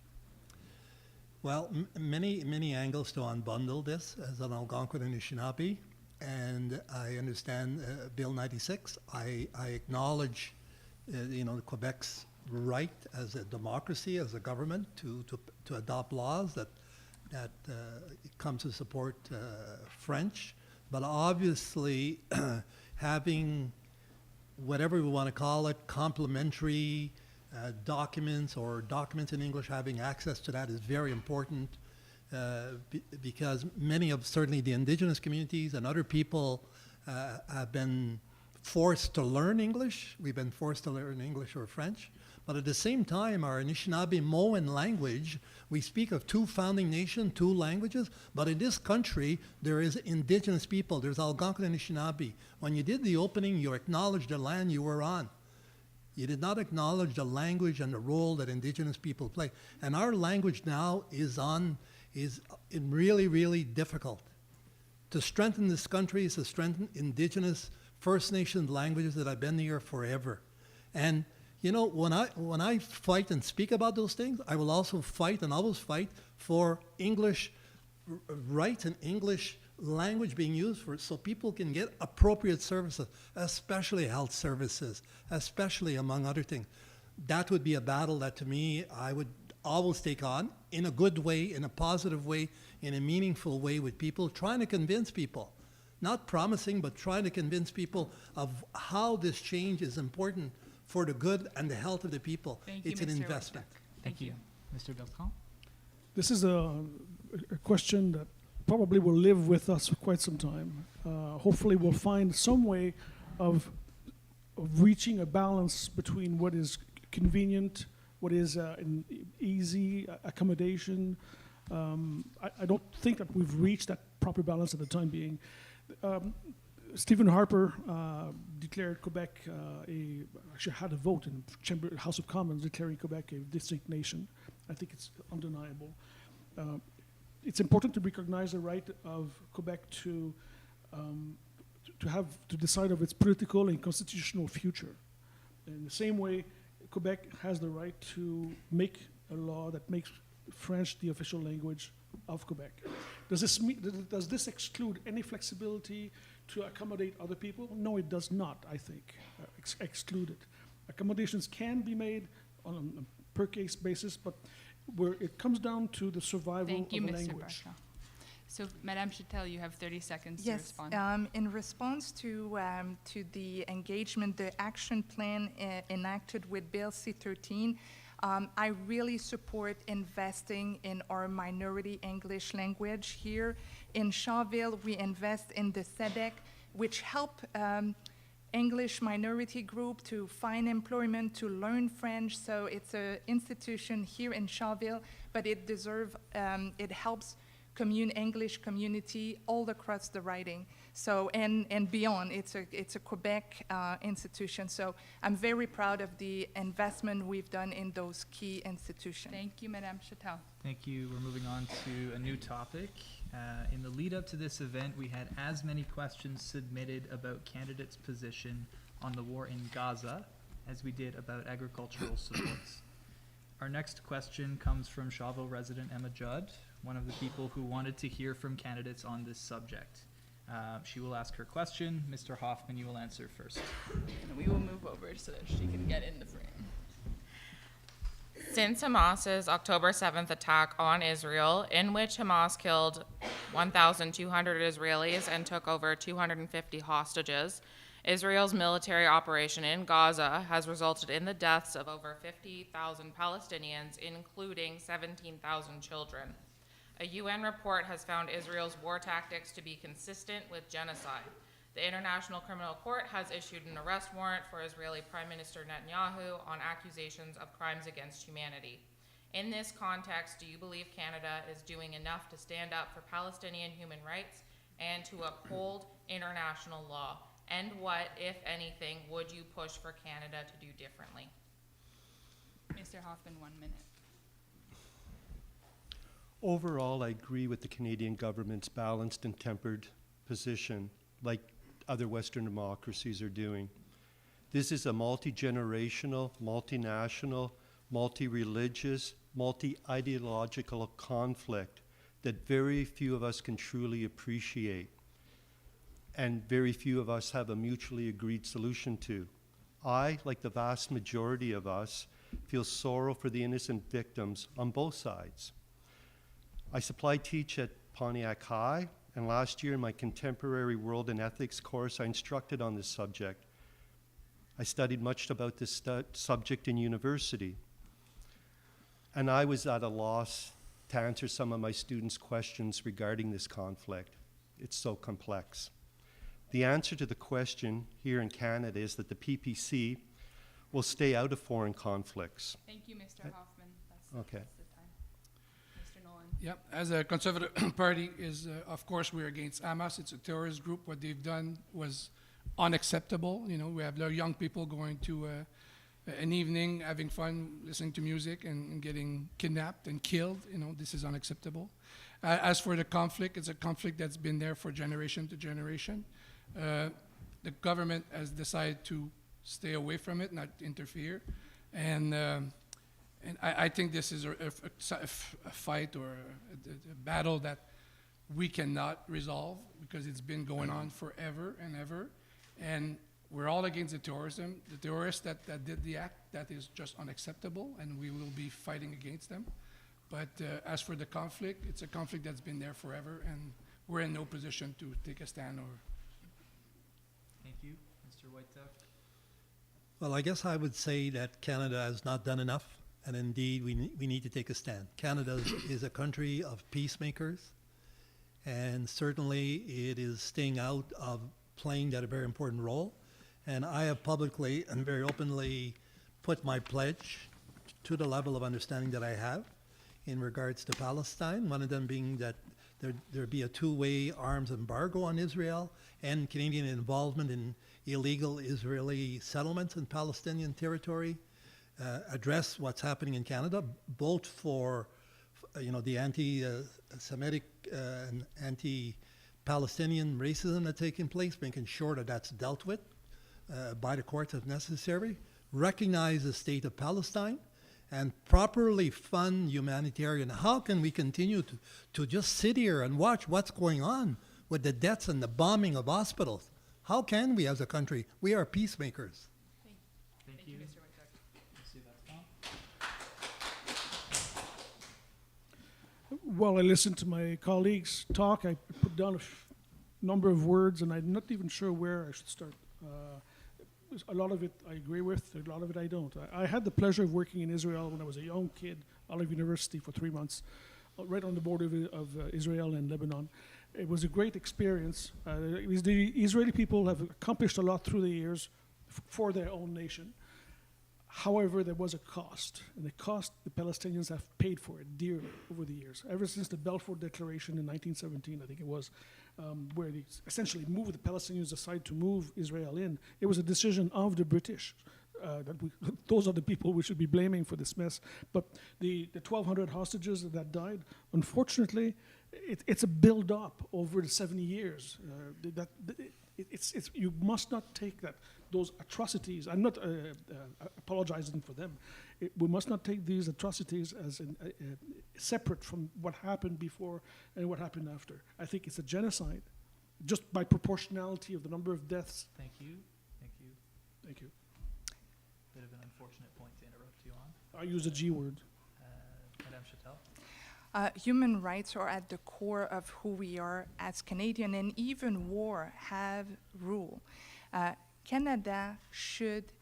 Well, many Angles to unbundle this as an Algonquin Anishinaabe, and I understand Bill 96. I acknowledge, Quebec's right as a democracy, as a government, to adopt laws that come to support French, but obviously having whatever we want to call it, complementary documents or documents in English, having access to that is very important because many of certainly the Indigenous communities and other people have been forced to learn English. We've been forced to learn English or French. But at the same time, our Anishinaabe-Moan language, we speak of 2 founding nations, 2 languages, but in this country, there is Indigenous people. There's Algonquin Anishinaabe. When you did the opening, you acknowledged the land you were on. You did not acknowledge the language and the role that Indigenous people play. And our language now is really, really difficult. To strengthen this country is to strengthen Indigenous First Nations languages that have been here forever. And when I fight and speak about those things, I will also fight and always fight for English rights and English language being used so people can get appropriate services, especially health services, especially among other things. That would be a battle that to me I would always take on in a good way, in a positive way, in a meaningful way with people, trying to convince people, not promising, but trying to convince people of how this change is important for the good and the health of the people. Thank you, It's an Mr. investment. Whiteduck. Thank you. Mr. Bertrand? This is a question that probably will live with us for quite some time. Hopefully we'll find some way of reaching a balance between what is convenient, what is an easy accommodation. I don't think that we've reached that proper balance at the time being. Stephen Harper declared Quebec actually had a vote in House of Commons declaring Quebec a distinct nation. I think it's undeniable. It's important to recognize the right of Quebec to decide of its political and constitutional future. In the same way, Quebec has the right to make a law that makes French the official language of Quebec. Does this exclude any flexibility to accommodate other people? No, it does not, I think, exclude it. Accommodations can be made on a per case basis, but where it comes down to the survival Thank you, of the Mr. language. Bracha. So, Madame Chatel, you have 30 seconds to Yes, respond. in response to the engagement, the action plan enacted with Bill C-13, I really support investing in our minority English language here. In Shawville, we invest in the SEDEC, which help English minority group to find employment, to learn French. So it's an institution here in Shawville, but it helps English community all across the riding. So, and beyond, it's a Quebec institution. So I'm very proud of the investment we've done in those key institutions. Thank you, Madame Chatel. Thank you. We're moving on to a new topic. In the lead up to this event, we had as many questions submitted about candidates' position on the war in Gaza as we did about agricultural supports. Our next question comes from Shawville resident Emma Judd, one of the people who wanted to hear from candidates on this subject. She will ask her question. Mr. Hoffman, you will answer first. And we will move over so that she can get in the frame. Since Hamas's October 7th attack on Israel, in which Hamas killed 1,200 Israelis and took over 250 hostages, Israel's military operation in Gaza has resulted in the deaths of over 50,000 Palestinians, including 17,000 children. A UN report has found Israel's war tactics to be consistent with genocide. The International Criminal Court has issued an arrest warrant for Israeli Prime Minister Netanyahu on accusations of crimes against humanity. In this context, do you believe Canada is doing enough to stand up for Palestinian human rights and to uphold international law? And what, if anything, would you push for Canada to do differently? Mr. Hoffman, 1 minute. Overall, I agree with the Canadian government's balanced and tempered position, like other Western democracies are doing. This is a multi-generational, multinational, multi-religious, multi-ideological conflict that very few of us can truly appreciate, and very few of us have a mutually agreed solution to. I, like the vast majority of us, feel sorrow for the innocent victims on both sides. I teach at Pontiac High, and last year in my Contemporary World and Ethics course, I instructed on this subject. I studied much about this subject in university, and I was at a loss to answer some of my students' questions regarding this conflict. It's so complex. The answer to the question here in Canada is that the PPC will stay out of foreign conflicts. Thank you, Mr. Hoffman. Okay. That's the time. Mr. Nolan. Yep, as a Conservative Party of course, we're against Hamas. It's a terrorist group. What they've done was unacceptable. You know, we have young people going to an evening, having fun, listening to music, and getting kidnapped and killed. You know, this is unacceptable. As for the conflict, it's a conflict that's been there for generation to generation. The government has decided to stay away from it, not interfere, and I think this is a fight or a battle that we cannot resolve because it's been going on forever and ever, and we're all against the terrorism. The terrorists that did the act, that is just unacceptable, and we will be fighting against them. But as for the conflict, it's a conflict that's been there forever, and we're in no position to take a stand or. Thank you. Mr. Whitetuck. Well, I guess I would say that Canada has not done enough, and indeed we need to take a stand. Canada is a country of peacemakers, and certainly it is staying out of playing that a very important role. And I have publicly and very openly put my pledge to the level of understanding that I have in regards to Palestine, one of them being that there be a two-way arms embargo on Israel, and Canadian involvement in illegal Israeli settlements in Palestinian territory, address what's happening in Canada, both for the anti-Semitic and anti-Palestinian racism that's taking place, making sure that that's dealt with by the courts if necessary, recognize the state of Palestine, and properly fund humanitarian. How can we continue to just sit here and watch what's going on with the deaths and the bombing of hospitals? How can we as a country? We are peacemakers. Thank you, Mr. Whitcock. While I listened to my colleagues talk, I put down a number of words, and I'm not even sure where I should start. A lot of it I agree with, a lot of it I don't. I had the pleasure of working in Israel when I was a young kid, out of university for 3 months, right on the border of Israel and Lebanon. It was a great experience. The Israeli people have accomplished a lot through the years for their own nation. However, there was a cost, and the cost the Palestinians have paid for it dearly over the years. Ever since the Balfour Declaration in 1917, I think it was, where they essentially moved the Palestinians aside to move Israel in, it was a decision of the British. Those are the people we should be blaming for this mess. But the 1,200 hostages that died, unfortunately, it's a build-up over the 70 years. You must not take those atrocities. I'm not apologizing for them. We must not take these atrocities as separate from what happened before and what happened after. I think it's a genocide, just by proportionality of the number of deaths. Thank you. Thank you. Thank you. Bit of an unfortunate point to interrupt you on. I use a G word. Madame Chatel. Human rights are at the core of who we are as Canadian, and even war have rule. Canada should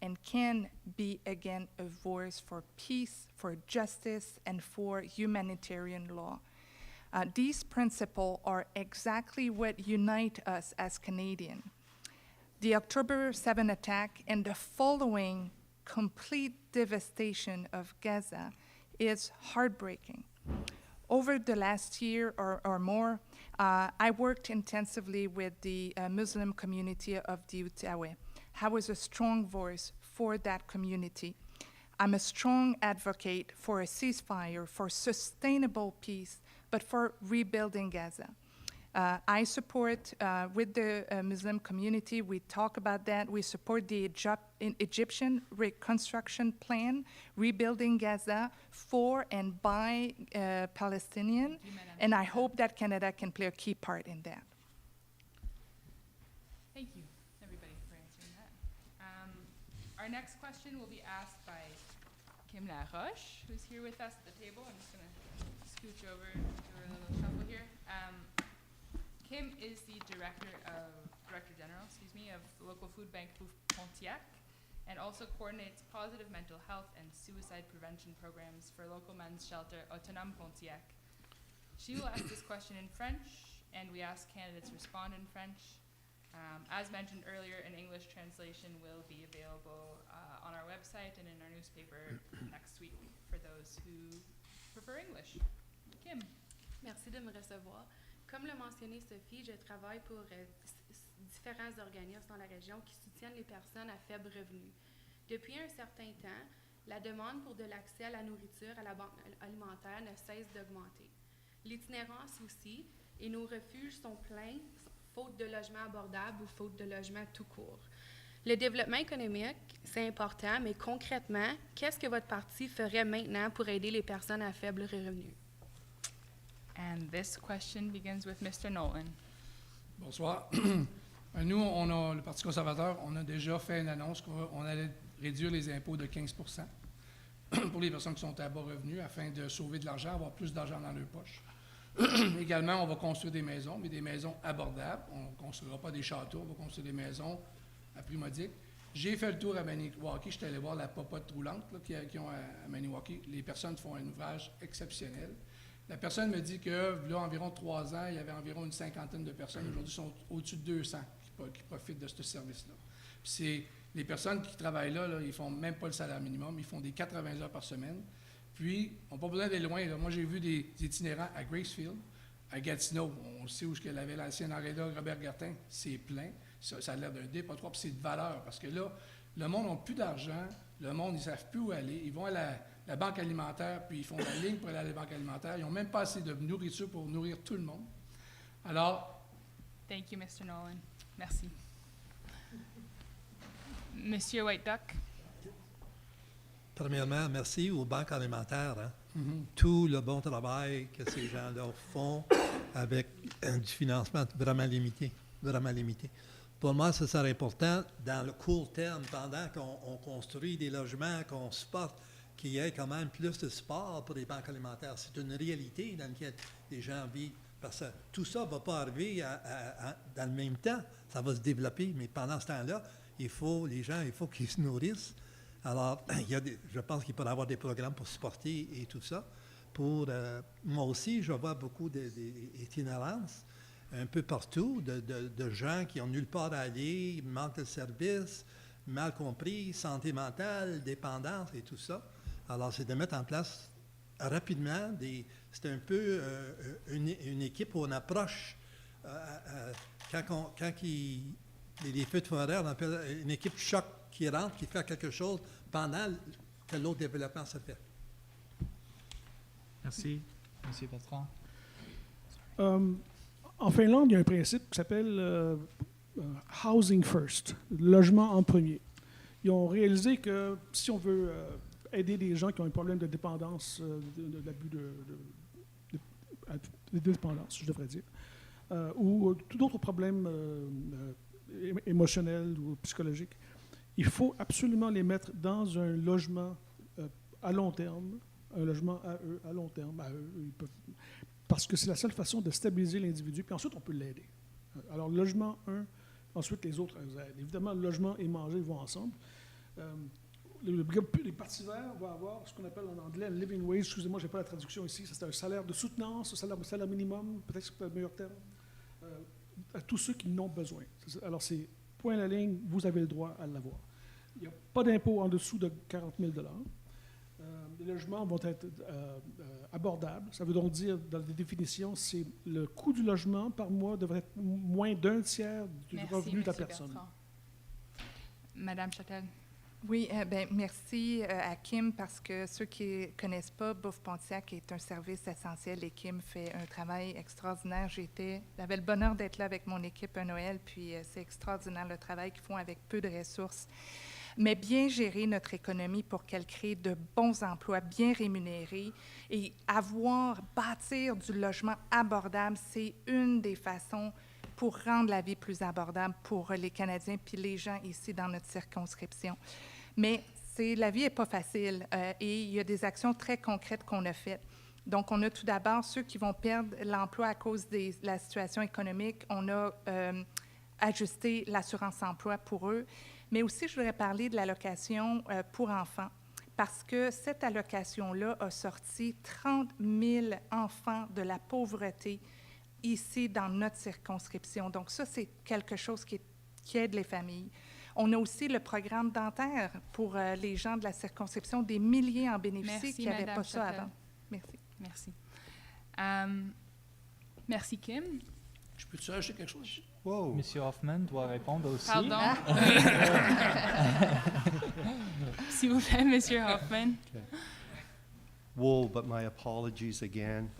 and can be again a voice for peace, for justice, and for humanitarian law. These principles are exactly what unite us as Canadians. The October 7 attack and the following complete devastation of Gaza is heartbreaking. Over the last year or more, I worked intensively with the Muslim community of the Outaouais. I was a strong voice for that community. I'm a strong advocate for a ceasefire, for sustainable peace, but for rebuilding Gaza. I support, with the Muslim community, we talk about that. We support the Egyptian reconstruction plan, rebuilding Gaza for and by Palestinians, and I hope that Canada can play a key part in that. Thank you, everybody, for answering that. Our next question will be asked by Kim Laroche, who's here with us at the table. I'm just going to scooch over to a little shuffle here. Kim is the Director General of the local food bank Pontiac, and also coordinates positive mental health and suicide prevention programs for local men's shelter Autonome Pontiac. She will ask this question in French, and we ask candidates respond in French. As mentioned earlier, an English translation will be available on our website and in our newspaper next week for those who prefer English. Kim. Merci de me recevoir. Comme l'a mentionné Sophie, je travaille pour différents organismes dans la région qui soutiennent les personnes à faible revenu. Depuis un certain temps, la demande pour de l'accès à la nourriture à la banque alimentaire ne cesse d'augmenter. L'itinérance aussi, et nos refuges sont pleins, faute de logements abordables ou faute de logements tout court. Le développement économique, c'est important, mais concrètement, qu'est-ce que votre parti ferait maintenant pour aider les personnes à faible revenu? And this question begins with Mr. Nolan. Bonsoir. Nous, le Parti conservateur, on a déjà fait une annonce qu'on allait réduire les impôts de 15 % pour les personnes qui sont à bas revenus afin de sauver de l'argent, avoir plus d'argent dans leur poche. Également, on va construire des maisons, mais des maisons abordables. On ne construira pas des châteaux, on va construire des maisons à prix modique. J'ai fait le tour à Maniwaki, j'étais allé voir la popote roulante qu'ils ont à Maniwaki. Les personnes font un ouvrage exceptionnel. La personne me dit que, là, environ 3 ans, il y avait environ une 50aine de personnes. Aujourd'hui, ils sont au-dessus de 200 qui profitent de ce service-là. Puis c'est les personnes qui travaillent là, ils ne font même pas le salaire minimum, ils font des 80 heures par semaine. Puis, on n'a pas besoin d'aller loin. Là. Moi, j'ai vu des itinérants à Gracefield, À Gatineau, on sait où est-ce qu'elle avait l'ancienne aréna Robert Gartin, c'est plein. Ça a l'air d'un dépotoir, puis c'est de valeur, parce que là, le monde n'a plus d'argent, le monde, ils ne savent plus où aller. Ils vont à la banque alimentaire, puis ils font la ligne pour aller à la banque alimentaire. Ils n'ont même pas assez de nourriture pour nourrir tout le monde. Alors... Thank you, Mr. Nolan. Merci. Monsieur White Duck. Premièrement, merci aux banques alimentaires. Tout le bon travail que ces gens-là font avec du financement vraiment limité. Vraiment limité. Pour moi, ça serait important, dans le court terme, pendant qu'on construit des logements, qu'on supporte, qu'il y ait quand même plus de support pour les banques alimentaires. C'est une réalité dans laquelle les gens vivent. Parce que tout ça ne va pas arriver dans le même temps. Ça va se développer, mais pendant ce temps-là, il faut qu'ils se nourrissent. Alors, je pense qu'il peut y avoir des programmes pour supporter et tout ça. Moi aussi, je vois beaucoup d'itinérance un peu partout, de gens qui n'ont nulle part à aller, manque de services, mal compris, santé mentale, dépendance et tout ça. Alors, c'est de mettre en place rapidement c'est un peu une équipe où on approche, quand les feux de forêt, on appelle une équipe choc qui rentre, qui fait quelque chose pendant que l'autre développement se fait. Merci. Monsieur Bertrand. En Finlande, il y a un principe qui s'appelle Housing First, logement en premier. Ils ont réalisé que si on veut aider des gens qui ont un problème de dépendance, d'abus de dépendance, je devrais dire, ou tout autre problème émotionnel ou psychologique, il faut absolument les mettre dans un logement à long terme, un logement à eux, à long terme, à eux. Parce que c'est la seule façon de stabiliser l'individu, puis ensuite on peut l'aider. Alors, logement 1, ensuite les autres aident. Évidemment, le logement et manger vont ensemble. Les partis verts vont avoir ce qu'on appelle en anglais un living wage. Excusez-moi, je n'ai pas la traduction ici. C'est un salaire de soutenance, un salaire minimum, peut-être que c'est le meilleur terme, à tous ceux qui n'ont besoin. Alors, c'est point à la ligne, vous avez le droit à l'avoir. Il n'y a pas d'impôt en dessous de 40 000 les logements vont être abordables. Ça veut donc dire, dans les définitions, c'est le coût du logement par mois devrait être moins d'un tiers du revenu de la personne. Bertrand. Madame Châtel. Oui, merci à Kim parce que ceux qui ne connaissent pas, Bouffe Pontiac est un service essentiel et Kim fait un travail extraordinaire. J'avais le bonheur d'être là avec mon équipe à Noël, puis c'est extraordinaire le travail qu'ils font avec peu de ressources. Mais bien gérer notre économie pour qu'elle crée de bons emplois bien rémunérés et bâtir du logement abordable, c'est une des façons pour rendre la vie plus abordable pour les Canadiens puis les gens ici dans notre circonscription. Mais la vie n'est pas facile et il y a des actions très concrètes qu'on a faites. Donc, on a tout d'abord ceux qui vont perdre l'emploi à cause de la situation économique. On a ajusté l'assurance-emploi pour eux. Mais aussi, je voudrais parler de l'allocation pour enfants, parce que cette allocation-là a sorti 30 000 enfants de la pauvreté ici dans notre circonscription. Donc ça, c'est quelque chose qui aide les familles. On a aussi le programme dentaire pour les gens de la circonscription, des milliers en bénéficient qui n'avaient pas ça avant. Merci. Merci. Merci, Kim. Je peux-tu ajouter quelque chose? Whoa. Monsieur Hoffman doit répondre aussi. Pardon. S'il vous plaît, Monsieur Hoffman. Okay. Whoa, but my apologies again.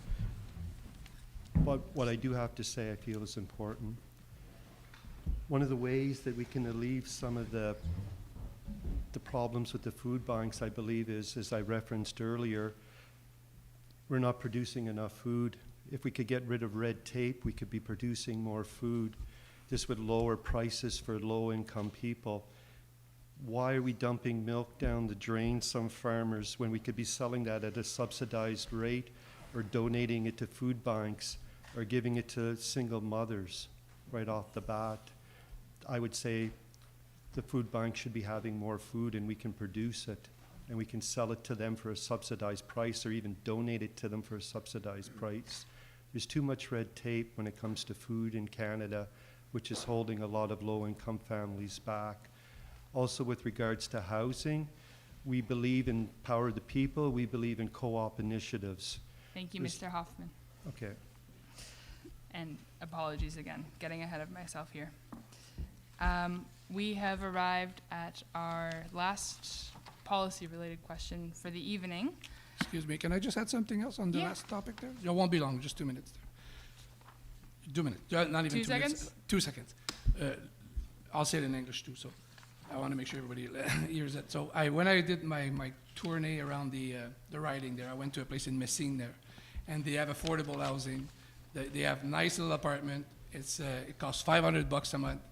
But what I do have to say I feel is important. One of the ways that we can alleviate some of the problems with the food banks, I believe, is, as I referenced earlier, we're not producing enough food. If we could get rid of red tape, we could be producing more food. This would lower prices for low-income people. Why are we dumping milk down the drain, some farmers, when we could be selling that at a subsidized rate or donating it to food banks or giving it to single mothers right off the bat? I would say the food bank should be having more food and we can produce it and we can sell it to them for a subsidized price or even donate it to them for a subsidized price. There's too much red tape when it comes to food in Canada, which is holding a lot of low-income families back. Also, with regards to housing, we believe in power of the people. We believe in co-op initiatives. Thank you, Mr. Hoffman. Okay. and apologies again, getting ahead of myself here. We have arrived at our last policy-related question for the evening. Excuse me, can I just add something else on the Yeah. last topic there? It won't be long, just 2 minutes there. 2 minutes, not even 2 2 minutes. seconds? 2 seconds. I'll say it in English too, so I want to make sure everybody hears it. So when I did my tournée around the riding there, I went to a place in Messine there, and they have affordable housing. They have nice little apartment. It costs $500 a month,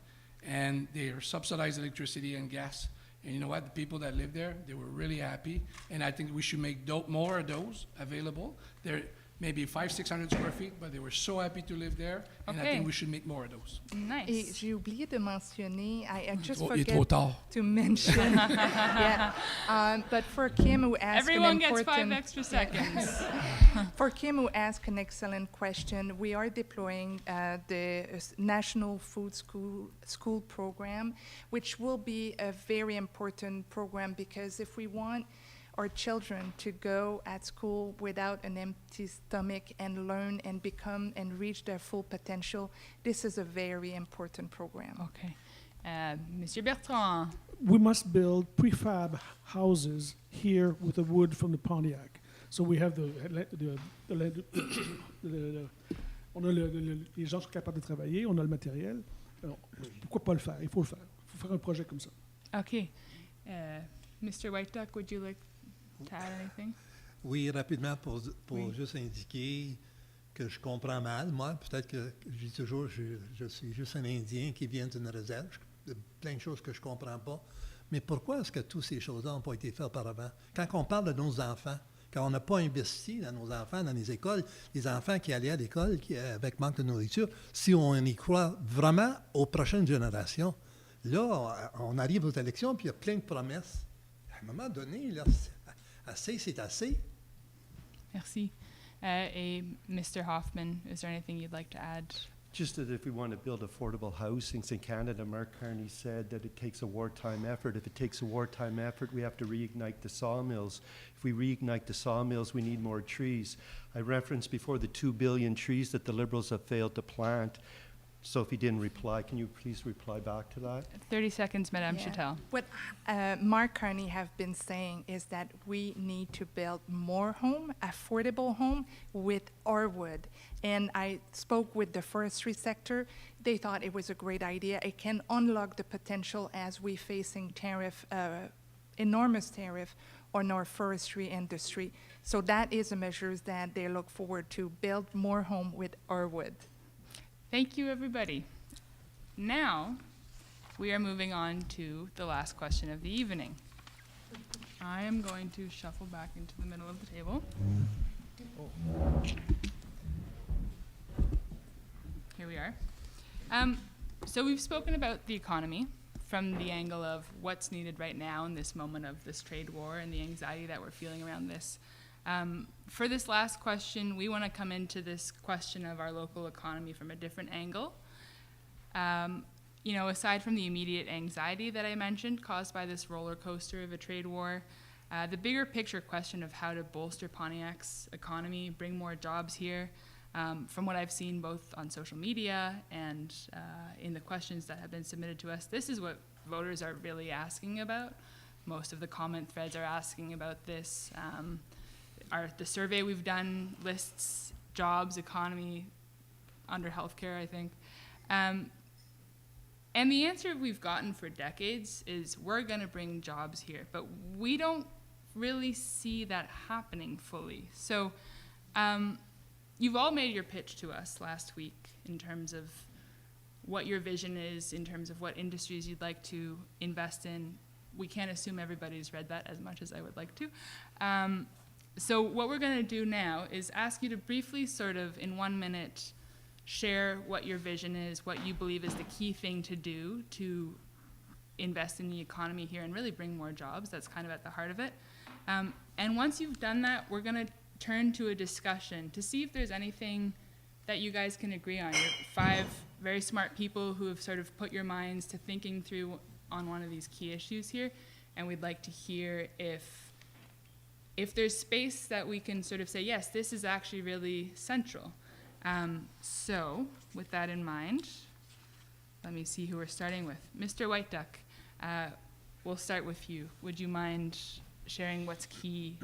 and they are subsidized electricity and gas. And you know what? The people that live there, they were really happy. And I think we should make more of those available. They're maybe 500-600 square feet, but they were so happy to live there. And I Okay. think we should make more of those. Et Nice. j'ai oublié de mentionner, I just Il est trop forget tard. to mention, yeah, but for Kim who asked Everyone an gets important, 5 extra seconds. For Kim who asked an excellent question, we are deploying the National Food School program, which will be a very important program because if we want our children to go at school without an empty stomach and learn and become and reach their full potential, this is a very important program. Okay. Monsieur Bertrand. We must build prefab houses here with the wood from the Pontiac. So we have on a les gens sont capables de travailler, on a le matériel. Alors, pourquoi pas le faire? Il faut le faire. Il faut faire un projet comme ça. Okay. Mr. White Duck, would you like to add anything? Oui, rapidement, pour Oui. juste indiquer que je comprends mal. Moi, peut-être que je dis toujours, je suis juste un Indien qui vient d'une réserve. Plein de choses que je ne comprends pas. Mais pourquoi est-ce que toutes ces choses-là n'ont pas été faites auparavant? Quand on parle de nos enfants, quand on n'a pas investi dans nos enfants, dans les écoles, les enfants qui allaient à l'école avec manque de nourriture, si on y croit vraiment aux prochaines générations, là, on arrive aux élections, puis il y a plein de promesses. À un moment donné, là, assez, c'est assez. Merci. Et Mr. Hoffman, is there anything you'd like to add? Just that if we want to build affordable housing in Canada, Mark Carney said that it takes a wartime effort. If it takes a wartime effort, we have to reignite the sawmills. If we reignite the sawmills, we need more trees. I referenced before the 2 billion trees that the Liberals have failed to plant. Sophie didn't reply. Can you please reply back to that? 30 seconds, Madame Yeah. Chatel. What Mark Carney have been saying is that we need to build more home, affordable home with our wood. And I spoke with the forestry sector. They thought it was a great idea. It can unlock the potential as we facing enormous tariff on our forestry industry. So that is a measure that they look forward to, build more home with our wood. Thank you, everybody. Now, we are moving on to the last question of the evening. I am going to shuffle back into the middle of the table. Here we are. So we've spoken about the economy from the angle of what's needed right now in this moment of this trade war and the anxiety that we're feeling around this. For this last question, we want to come into this question of our local economy from a different angle. Aside from the immediate anxiety that I mentioned caused by this roller coaster of a trade war, the bigger picture question of how to bolster Pontiac's economy, bring more jobs here, from what I've seen both on social media and in the questions that have been submitted to us, this is what voters are really asking about. Most of the comment threads are asking about this. The survey we've done lists jobs, economy, under healthcare, I think. And the answer we've gotten for decades is we're going to bring jobs here, but we don't really see that happening fully. So you've all made your pitch to us last week in terms of what your vision is, in terms of what industries you'd like to invest in. We can't assume everybody's read that as much as I would like to. So what we're going to do now is ask you to briefly sort of in 1 minute share what your vision is, what you believe is the key thing to do to invest in the economy here and really bring more jobs. That's kind of at the heart of it. And once you've done that, we're going to turn to a discussion to see if there's anything that you guys can agree on. You're 5 very smart people who have sort of put your minds to thinking through on one of these key issues here, and we'd like to hear if there's space that we can sort of say, yes, this is actually really central. So, with that in mind, let me see who we're starting with. Mr. White Duck, we'll start with you. Would you mind sharing what's key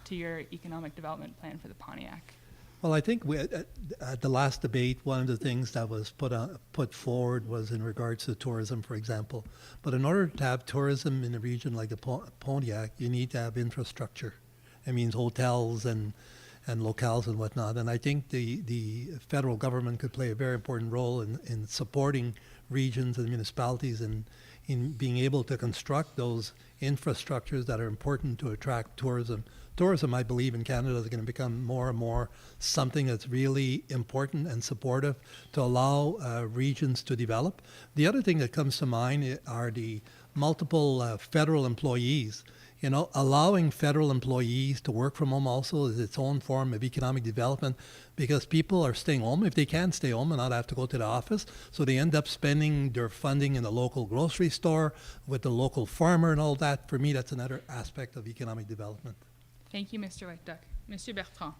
to your economic development plan for the Pontiac? Well, I think at the last debate, one of the things that was put forward was in regards to tourism, for example. But in order to have tourism in a region like the Pontiac, you need to have infrastructure. It means hotels and locales and whatnot. And I think the federal government could play a very important role in supporting regions and municipalities in being able to construct those infrastructures that are important to attract tourism. Tourism, I believe, in Canada is going to become more and more something that's really important and supportive to allow regions to develop. The other thing that comes to mind are the multiple federal employees. You know, allowing federal employees to work from home also is its own form of economic development, because people are staying home if they can stay home and not have to go to the office. So they end up spending their funding in the local grocery store with the local farmer and all that. For me, that's another aspect of economic development. Thank you, Mr. White Duck. Monsieur Bertrand.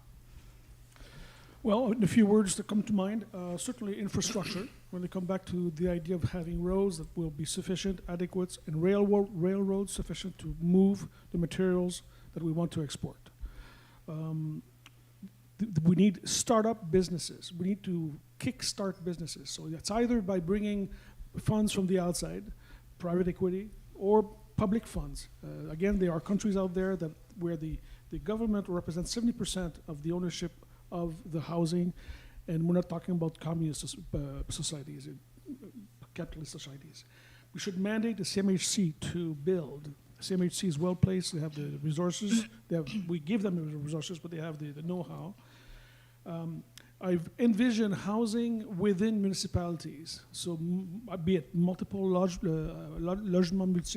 Well, a few words that come to mind. Certainly infrastructure. When they come back to the idea of having roads that will be sufficient, adequate, and railroads sufficient to move the materials that we want to export. We need startup businesses. We need to kickstart businesses. So that's either by bringing funds from the outside, private equity, or public funds. Again, there are countries out there where the government represents 70% of the ownership of the housing, and we're not talking about communist societies, capitalist societies. We should mandate the CMHC to build. CMHC is well placed. They have the resources. We give them the resources, but they have the know-how. I've envisioned housing within municipalities, so be it multiple logements multiples,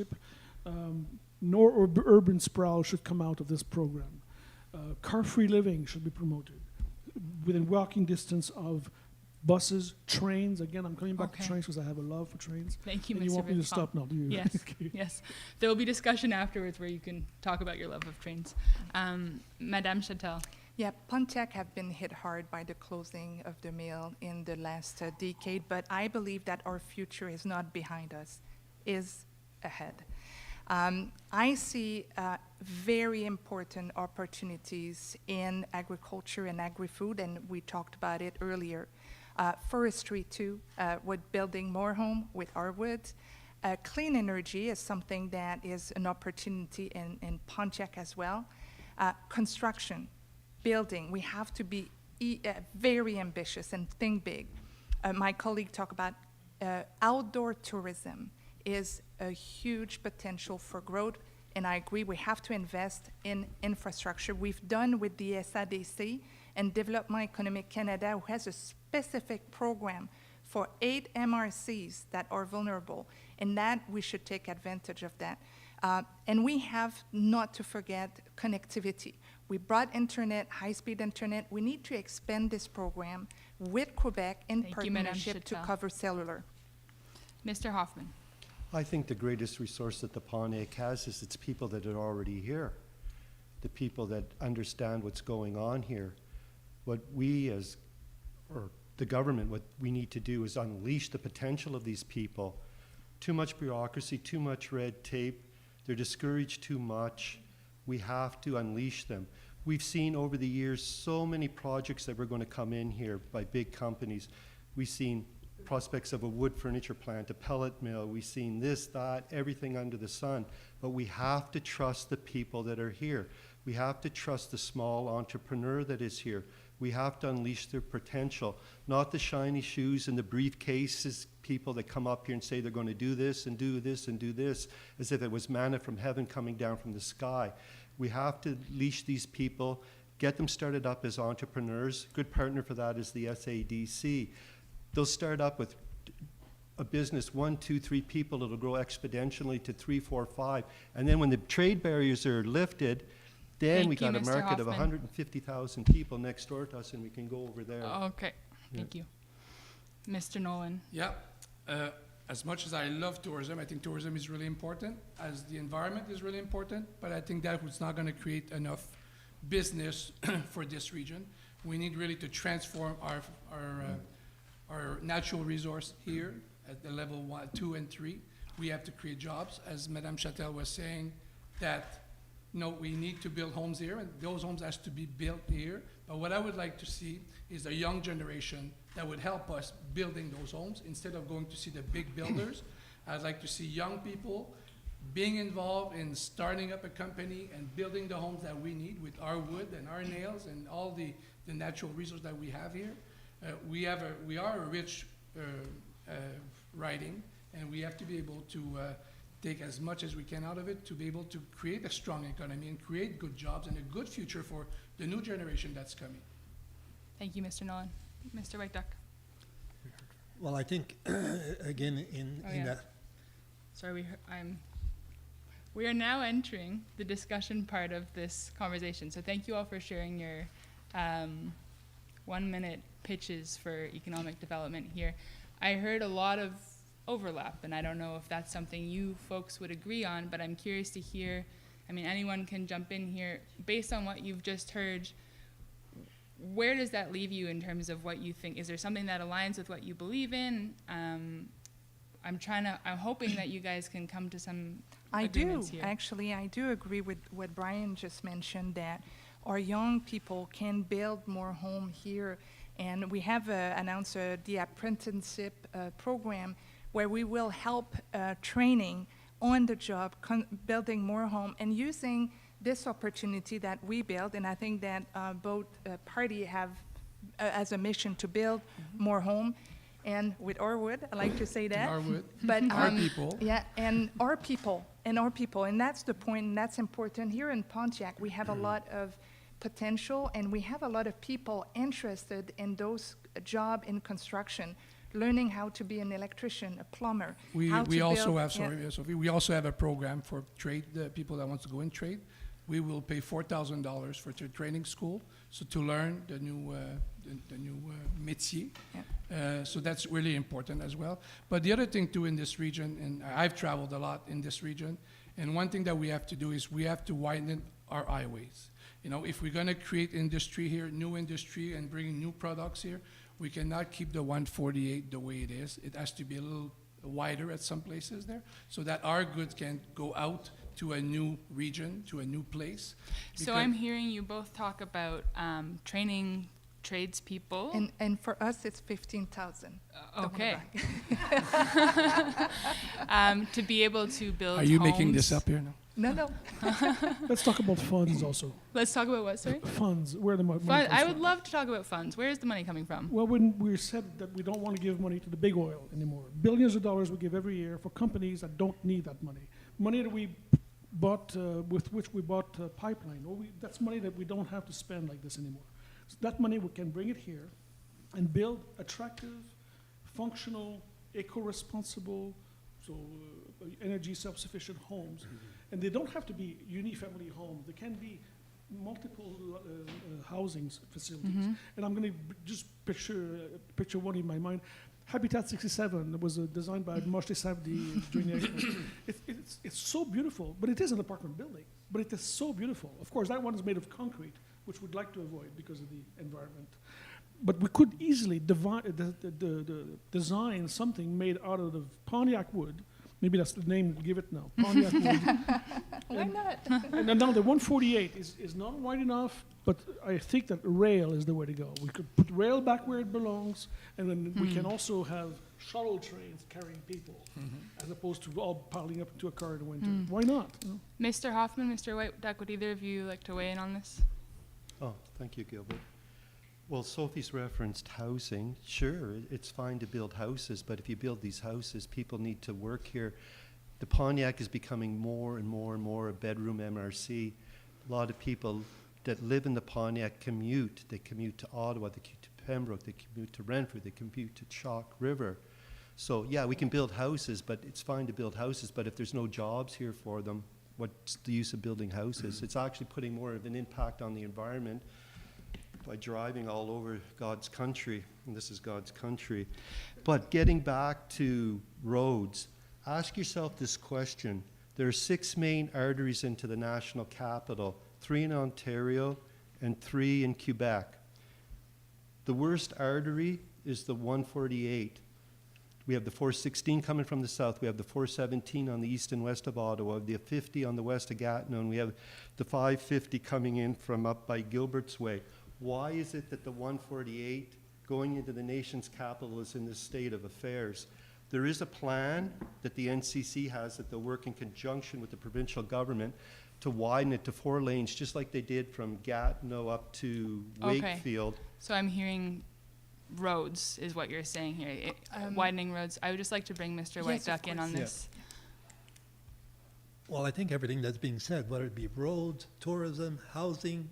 nor urban sprawl should come out of this program. Car-free living should be promoted within walking distance of buses, trains. Again, I'm coming back to trains because I have a love for trains. Thank you, and Mr. you want me to Bertrand. stop now, do you? Yes, Okay. yes. There will be discussion afterwards where you can talk about your love of trains. Madame Chatel. Yeah, Pontiac have been hit hard by the closing of the mill in the last decade, but I believe that our future is not behind us, is ahead. I see very important opportunities in agriculture and agri-food, and we talked about it earlier. Forestry too, with building more home with our woods. Clean energy is something that is an opportunity in Pontiac as well. Construction, building, we have to be very ambitious and think big. My colleague talked about outdoor tourism is a huge potential for growth, and I agree we have to invest in infrastructure. We've done with the SADC and Development Economic Canada, who has a specific program for 8 MRCs that are vulnerable, and that we should take advantage of that. And we have not to forget connectivity. We brought internet, high-speed internet. We need to expand this program with Quebec in partnership to cover cellular. Mr. Hoffman. I think the greatest resource that the Pontiac has is its people that are already here, the people that understand what's going on here. What we or the government, what we need to do is unleash the potential of these people. Too much bureaucracy, too much red tape, they're discouraged too much. We have to unleash them. We've seen over the years so many projects that were going to come in here by big companies. We've seen prospects of a wood furniture plant, a pellet mill. We've seen this, that, everything under the sun. But we have to trust the people that are here. We have to trust the small entrepreneur that is here. We have to unleash their potential, not the shiny shoes and the briefcases, people that come up here and say they're going to do this and do this and do this, as if it was manna from heaven coming down from the sky. We have to leash these people, get them started up as entrepreneurs. Good partner for that is the SADC. They'll start up with a business, 1, 2, 3 people. It'll grow exponentially to 3, 4, 5. And then when the trade barriers are lifted, then we got a market of 150,000 people next door to us, and we can go over there. Okay, thank you. Mr. Nolan. Yeah. As much as I love tourism, I think tourism is really important, as the environment is really important, but I think that was not going to create enough business for this region. We need really to transform our natural resource here at the level 1, 2, and 3. We have to create jobs, as Madame Châtel was saying, that we need to build homes here, and those homes has to be built here. But what I would like to see is a young generation that would help us building those homes instead of going to see the big builders. I'd like to see young people being involved in starting up a company and building the homes that we need with our wood and our nails and all the natural resources that we have here. We are a rich riding, and we have to be able to take as much as we can out of it to be able to create a strong economy and create good jobs and a good future for the new generation that's coming. Thank you, Mr. Nolan. Mr. White Duck. Well, I think, again, in that. Sorry, we are now entering the discussion part of this conversation. So thank you all for sharing your 1-minute pitches for economic development here. I heard a lot of overlap, and I don't know if that's something you folks would agree on, but I'm curious to hear, I mean, anyone can jump in here. Based on what you've just heard, where does that leave you in terms of what you think? Is there something that aligns with what you believe in? I'm hoping that you guys can come to some agreements here. Actually, I do agree with what Brian just mentioned, that our young people can build more home here. And we have announced the apprenticeship program where we will help training on the job, building more home and using this opportunity that we build. And I think that both parties have as a mission to build more home. And with our wood, I like to say that. Our wood, but, our people. Yeah, and our people. And that's the point, and that's important. Here in Pontiac, we have a lot of potential, and we have a lot of people interested in those jobs in construction, learning how to be an electrician, a plumber. We also have a program for trade, the people that want to go in trade. We will pay $4,000 for their training school, so to learn the new métier. Yeah. So that's really important as well. But the other thing too in this region, and I've traveled a lot in this region, and one thing that we have to do is we have to widen our highways. If we're going to create industry here, new industry, and bring new products here, we cannot keep the 148 the way it is. It has to be a little wider at some places there, so that our goods can go out to a new region, to a new place. So I'm hearing you both talk about training tradespeople. And for us, it's 15,000. Okay. To be able to build Are you homes. making this up here now? No. Let's talk about funds also. Let's talk about what, sorry? Funds, where the money Fund, comes I would from. love to talk about funds. Where is the money coming from? Well, when we said that we don't want to give money to the big oil anymore, billions of dollars we give every year for companies that don't need that money. Money that we bought, with which we bought pipeline. Well, that's money that we don't have to spend like this anymore. So that money, we can bring it here and build attractive, functional, eco-responsible, energy self-sufficient homes. And they don't have to be unifamily homes. They can be multiple housing facilities. And I'm going to just picture one in my mind. Habitat 67 was designed by Moshe Savdi during the expo. It's so beautiful, but it is an apartment building. But it is so beautiful. Of course, that one is made of concrete, which we'd like to avoid because of the environment. But we could easily design something made out of the Pontiac wood. Maybe that's the name we'll give it now. Pontiac wood. Why not? And now the 148 is not wide enough, but I think that rail is the way to go. We could put rail back where it belongs, and then we can also have shuttle trains carrying people, as opposed to all piling up into a car in the winter. Why not? Mr. Hoffman, Mr. White Duck, would either of you like to weigh in on this? Oh, thank you, Gilbert. Well, Sophie's referenced housing. Sure, it's fine to build houses, but if you build these houses, people need to work here. The Pontiac is becoming more and more and more a bedroom MRC. A lot of people that live in the Pontiac commute. They commute to Ottawa, they commute to Pembroke, they commute to Renfrew, they commute to Chalk River. So yeah, we can build houses, but it's fine to build houses, but if there's no jobs here for them, what's the use of building houses? It's actually putting more of an impact on the environment by driving all over God's country, and this is God's country. But getting back to roads, ask yourself this question. There are 6 main arteries into the national capital, 3 in Ontario and 3 in Quebec. The worst artery is the 148. We have the 416 coming from the south. We have the 417 on the east and west of Ottawa, the 50 on the west of Gatineau, and we have the 550 coming in from up by Gilbert's Way. Why is it that the 148 going into the nation's capital is in this state of affairs? There is a plan that the NCC has that they'll work in conjunction with the provincial government to widen it to 4 lanes, just like they did from Gatineau up to Okay. Wakefield. So I'm hearing roads is what you're saying here, widening roads. I would just like to bring Mr. White Yes, of Duck in on course. this. Well, I think everything that's being said, whether it be roads, tourism, housing,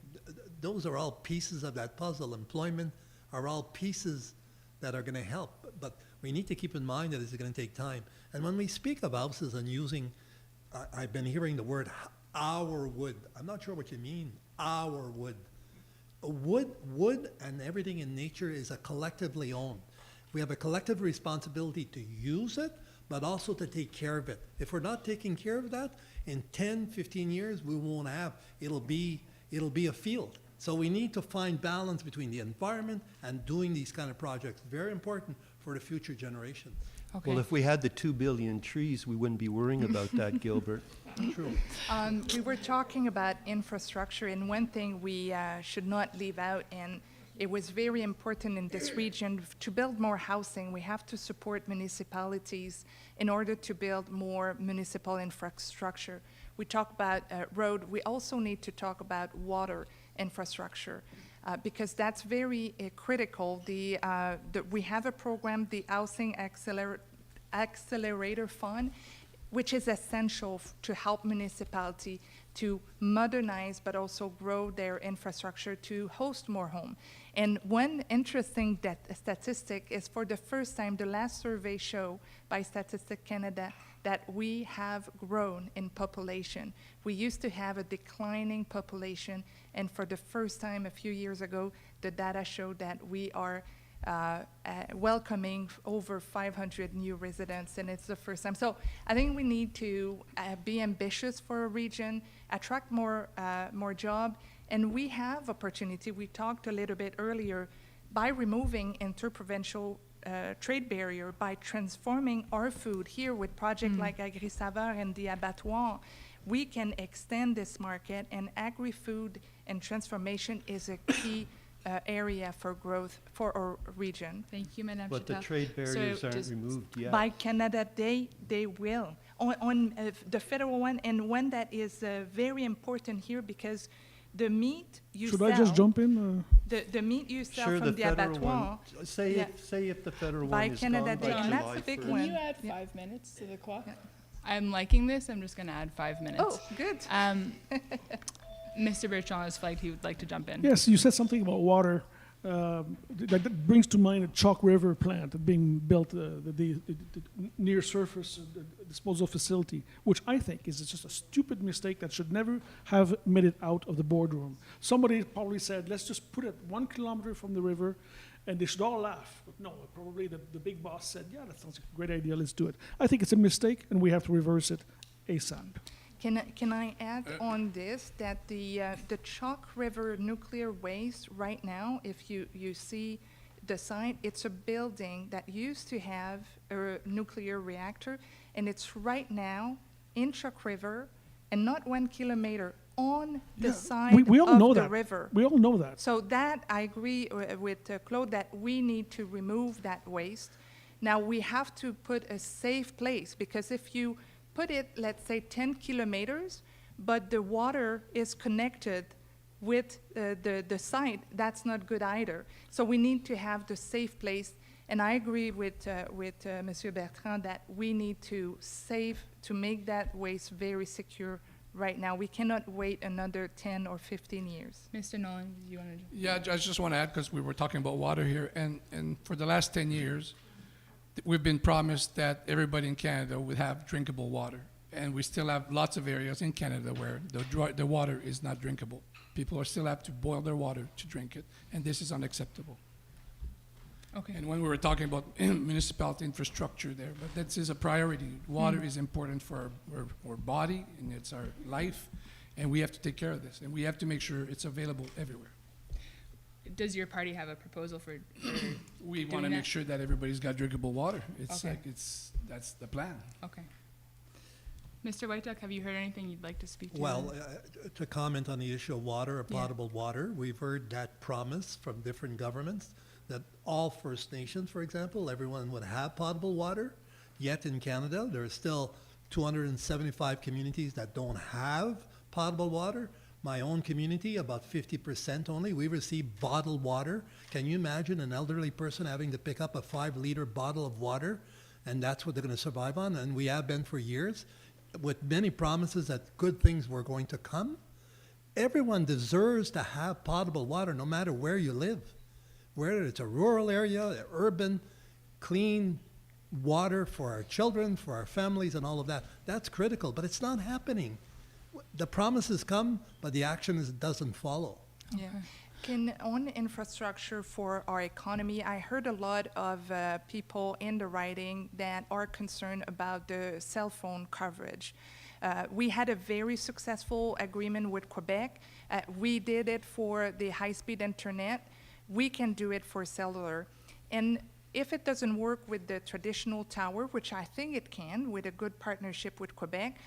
those are all pieces of that puzzle. Employment are all pieces that are going to help. But we need to keep in mind that it's going to take time. And when we speak of houses and using, I've been hearing the word our wood. I'm not sure what you mean, our wood. Wood and everything in nature is a collectively owned. We have a collective responsibility to use it, but also to take care of it. If we're not taking care of that, in 10, 15 years, we won't have, it'll be a field. So we need to find balance between the environment and doing these kind of projects. Very important for the future generations. Okay. Well, if we had the 2 billion trees, we wouldn't be worrying about that, Gilbert. True. We were talking about infrastructure, and one thing we should not leave out, and it was very important in this region, to build more housing, we have to support municipalities in order to build more municipal infrastructure. We talk about road, we also need to talk about water infrastructure, because that's very critical. We have a program, the Housing Accelerator Fund, which is essential to help municipality to modernize but also grow their infrastructure to host more home. And one interesting statistic is, for the first time, the last survey showed by Statistics Canada that we have grown in population. We used to have a declining population, and for the first time a few years ago, the data showed that we are welcoming over 500 new residents, and it's the first time. So I think we need to be ambitious for a region, attract more job, and we have opportunity. We talked a little bit earlier, by removing interprovincial trade barrier, by transforming our food here with projects like Agri-Saveur and the abattoir, we can extend this market, and agri-food and transformation is a key area for growth for our region. Thank you, Madame But the Chatel. trade barriers So aren't just removed yet. By Canada, they will. On the federal one, and one that is very important here, because the meat you Should sell, I just jump in? the meat you sell Sure, from the federal abattoir, one, say yeah. if the federal By one is Canada gone by Day, and that's July a big 1st. one. Can you add Yeah. 5 minutes to the clock? Yeah. I'm liking this. I'm just going to add 5 minutes. Oh, good. Mr. Bertrand has flagged he would like to jump in. Yes, you said something about water. That brings to mind a Chalk River plant being built, the near surface disposal facility, which I think is just a stupid mistake that should never have made it out of the boardroom. Somebody probably said, let's just put it 1 kilometer from the river, and they should all laugh. But no, probably the big boss said, yeah, that sounds like a great idea, let's do it. I think it's a mistake, and we have to reverse it ASAP. Can I add on this that the Chalk River nuclear waste right now, if you see the site, it's a building that used to have a nuclear reactor, and it's right now in Chalk River, and not 1 kilometer on the side we all of know the that. river. We all know that. So that, I agree with Claude, that we need to remove that waste. Now, we have to put a safe place, because if you put it, let's say, 10 kilometers, but the water is connected with the site, that's not good either. So we need to have the safe place, and I agree with Monsieur Bertrand that we need to make that waste very secure right now. We cannot wait another 10 or 15 years. Mr. Nolan, do you want to? Yeah, I just want to add, because we were talking about water here, and for the last 10 years, we've been promised that everybody in Canada would have drinkable water. And we still have lots of areas in Canada where the water is not drinkable. People still have to boil their water to drink it, and this is unacceptable. Okay. And when we were talking about municipality infrastructure there, but that is a priority. Water is important for our body, and it's our life, and we have to take care of this, and we have to make sure it's available everywhere. does your party have a proposal for We want doing to that? make sure that everybody's got drinkable water. It's Okay. like, that's the plan. Okay. Mr. White Duck, have you heard anything you'd like to speak to? Well, to comment on the issue of water, or Yeah. potable water, we've heard that promise from different governments that all First Nations, for example, everyone would have potable water. Yet in Canada, there are still 275 communities that don't have potable water. My own community, about 50% only, we receive bottled water. Can you imagine an elderly person having to pick up a 5-liter bottle of water, and that's what they're going to survive on? And we have been for years, with many promises that good things were going to come. Everyone deserves to have potable water, no matter where you live. Whether it's a rural area, urban, clean water for our children, for our families, and all of that. That's critical, but it's not happening. The promises come, but the action doesn't follow. Yeah. On infrastructure for our economy, I heard a lot of people in the writing that are concerned about the cell phone coverage. We had a very successful agreement with Quebec. We did it for the high-speed internet. We can do it for cellular. And if it doesn't work with the traditional tower, which I think it can, with a good partnership with Quebec,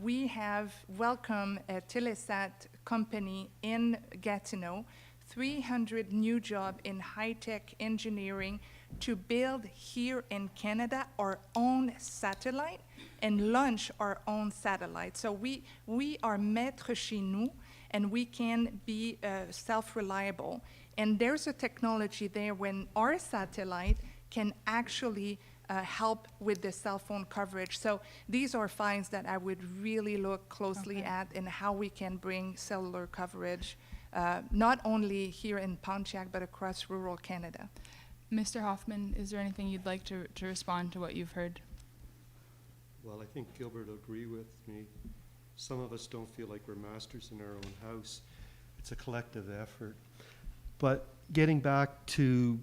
we have welcomed a Telesat company in Gatineau, 300 new jobs in high-tech engineering to build here in Canada our own satellite and launch our own satellite. So we are maître chez nous, and we can be self-reliable. And there's a technology there when our satellite can actually help with the cell phone coverage. So these are finds that I would really look closely at in how we can bring cellular coverage, not only here in Pontiac, but across rural Canada. Mr. Hoffman, is there anything you'd like to respond to what you've heard? Well, I think Gilbert will agree with me. Some of us don't feel like we're masters in our own house. It's a collective effort. But getting back to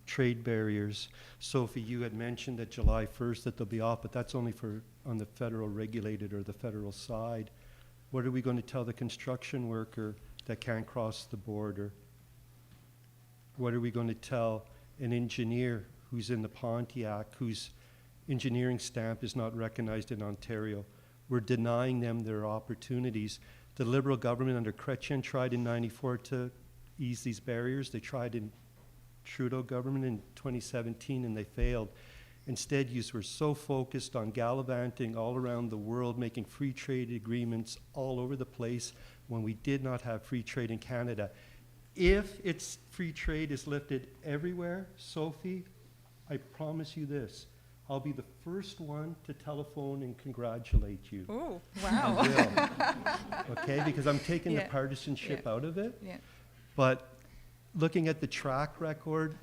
trade barriers, Sophie, you had mentioned that July 1st that they'll be off, but that's only for on the federal regulated or the federal side. What are we going to tell the construction worker that can't cross the border? What are we going to tell an engineer who's in the Pontiac, whose engineering stamp is not recognized in Ontario? We're denying them their opportunities. The Liberal government under Chrétien tried in '94 to ease these barriers. They tried in Trudeau government in 2017 and they failed. Instead, you were so focused on gallivanting all around the world, making free trade agreements all over the place when we did not have free trade in Canada. If it's free trade is lifted everywhere, Sophie, I promise you this, I'll be the first one to telephone and congratulate you. Oh, wow. I will. Okay, because I'm taking the partisanship out of it. Yeah. But looking at the track record,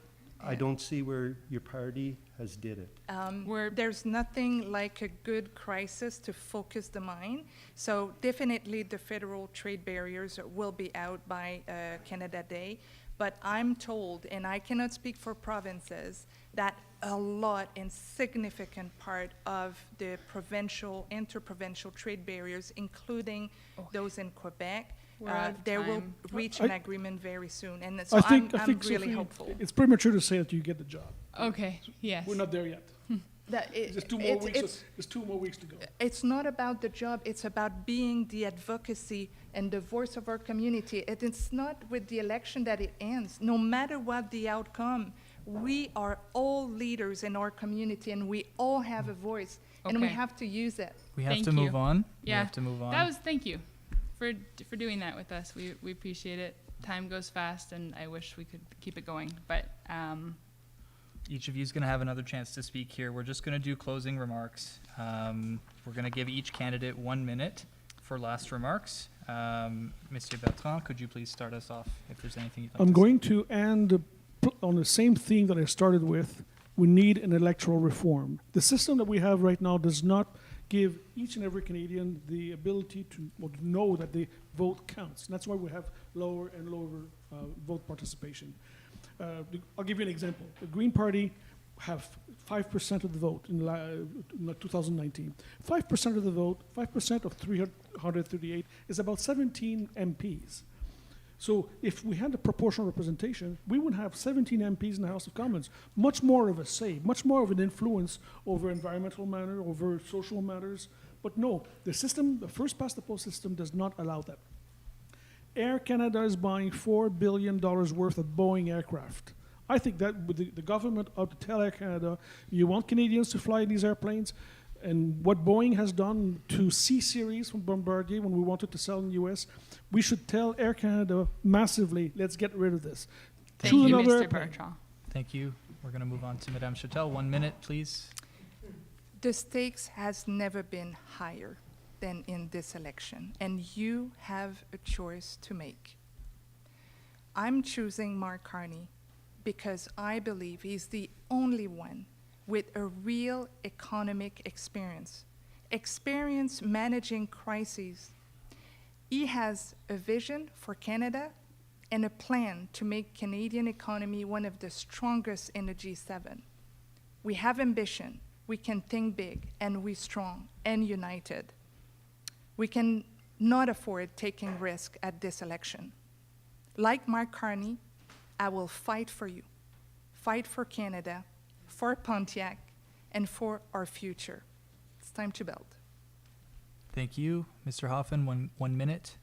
I don't see where your party has did it. There's nothing like a good crisis to focus the mind. So definitely the federal trade barriers will be out by Canada Day. But I'm told, and I cannot speak for provinces, that a lot and significant part of the provincial, interprovincial trade barriers, including those in Quebec, they will reach an agreement very soon. And so I'm really Sophie, hopeful. it's premature to say that you get the job. Okay, yes. We're not there yet. There's 2 more weeks. There's 2 more weeks to go. It's not about the job. It's about being the advocacy and the voice of our community. And it's not with the election that it ends. No matter what the outcome, we are all leaders in our community, and we all have a voice, and we Okay. have to use it. We have Thank to move you. on. Yeah, We have to move on. thank you for doing that with us. We appreciate it. Time goes fast, and I wish we could keep it going. But Each of you is going to have another chance to speak here. We're just going to do closing remarks. We're going to give each candidate 1 minute for last remarks. Monsieur Bertrand, could you please start us off if there's anything you'd like I'm to going to end on the same theme that I started with. We need an electoral reform. The system that we have right now does not give each and every Canadian the ability to know that the vote counts. And that's why we have lower and lower vote participation. I'll give you an example. The Green Party have 5% of the vote in 2019. 5% of the vote, 5% of 338 is about 17 MPs. So if we had a proportional representation, we would have 17 MPs in the House of Commons, much more of a say, much more of an influence over environmental matters, over social matters. But no, the system, the first past the post system does not allow that. Air Canada is buying $4 billion worth of Boeing aircraft. I think that with the government ought to tell Air Canada, you want Canadians to fly these airplanes, and what Boeing has done to C-Series from Bombardier when we wanted to sell in the US, we should tell Air Canada massively, let's get rid of this. Thank Choose you, another Mr. airplane. Bertrand. Thank you. We're going to move on to Madame Chatel. 1 minute, please. The stakes has never been higher than in this election, and you have a choice to make. I'm choosing Mark Carney because I believe he's the only one with a real economic experience managing crises. He has a vision for Canada and a plan to make Canadian economy one of the strongest in the G7. We have ambition, we can think big, and we're strong and united. We can not afford taking risk at this election. Like Mark Carney, I will fight for you, fight for Canada, for Pontiac, and for our future. It's time to build. Thank you. Mr. Hoffman, one minute.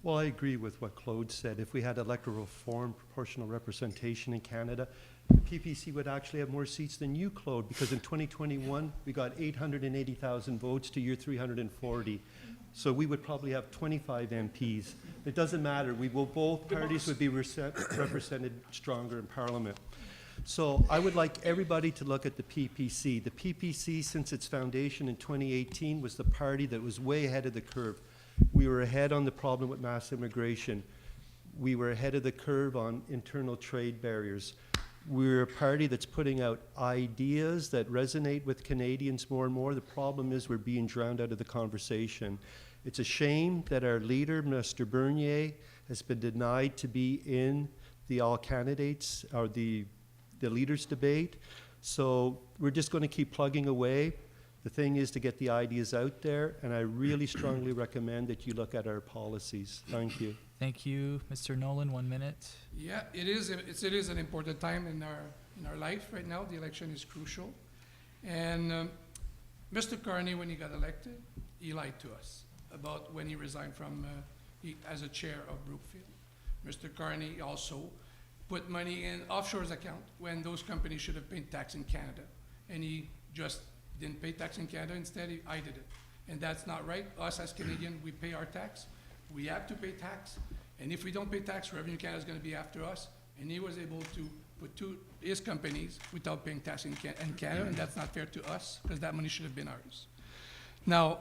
Well, I agree with what Claude said. If we had electoral reform, proportional representation in Canada, the PPC would actually have more seats than you, Claude, because in 2021, we got 880,000 votes to your 340. So we would probably have 25 MPs. It doesn't matter. Both parties would be represented stronger in Parliament. So I would like everybody to look at the PPC. The PPC, since its foundation in 2018, was the party that was way ahead of the curve. We were ahead on the problem with mass immigration. We were ahead of the curve on internal trade barriers. We're a party that's putting out ideas that resonate with Canadians more and more. The problem is we're being drowned out of the conversation. It's a shame that our leader, Mr. Bernier, has been denied to be in the all candidates or the leaders debate. So we're just going to keep plugging away. The thing is to get the ideas out there, and I really strongly recommend that you look at our policies. Thank you. Thank you. Mr. Nolan, 1 minute. Yeah, it is an important time in our life right now. The election is crucial. And Mr. Carney, when he got elected, he lied to us about when he resigned from as a chair of Brookfield. Mr. Carney also put money in offshore's account when those companies should have paid tax in Canada. And he just didn't pay tax in Canada. Instead, I did it. And that's not right. Us as Canadians, we pay our tax. We have to pay tax. And if we don't pay tax, Revenue Canada is going to be after us. And he was able to put his companies without paying tax in Canada, and that's not fair to us because that money should have been ours. Now,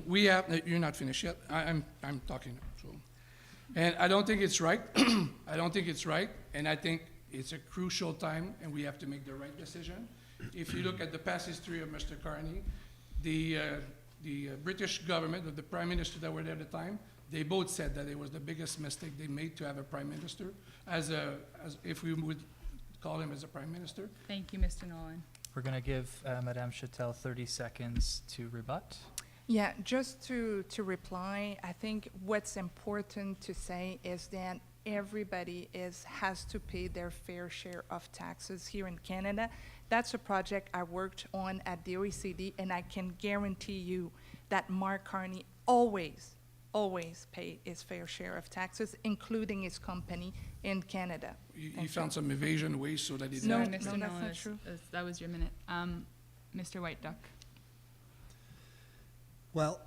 we have, you're not finished yet. I'm talking now. So. And I don't think it's right. I don't think it's right. And I think it's a crucial time, and we have to make the right decision. If you look at the past history of Mr. Carney, the British government, the Prime Minister that were there at the time, they both said that it was the biggest mistake they made to have a Prime Minister, as if we would call him as a Prime Minister. Thank you, Mr. Nolan. We're going to give Madame Chatel 30 seconds to rebut. Yeah, just to reply, I think what's important to say is that everybody has to pay their fair share of taxes here in Canada. That's a project I worked on at the OECD, and I can guarantee you that Mark Carney always pay his fair share of taxes, including his company in Canada. He found some evasion ways so that he No, didn't. Mr. No, that's Nolan, not true. that was your minute. Mr. White Duck. Well,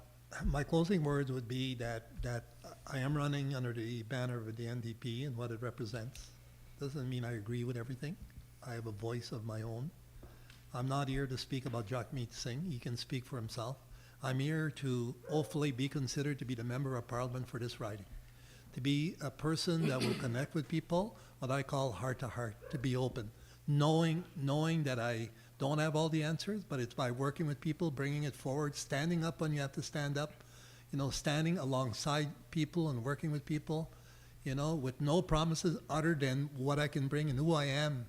my closing words would be that I am running under the banner of the NDP and what it represents. Doesn't mean I agree with everything. I have a voice of my own. I'm not here to speak about Jagmeet Singh. He can speak for himself. I'm here to hopefully be considered to be the member of parliament for this riding, to be a person that will connect with people, what I call heart to heart, to be open, knowing that I don't have all the answers, but it's by working with people, bringing it forward, standing up when you have to stand up, standing alongside people and working with people, with no promises other than what I can bring and who I am.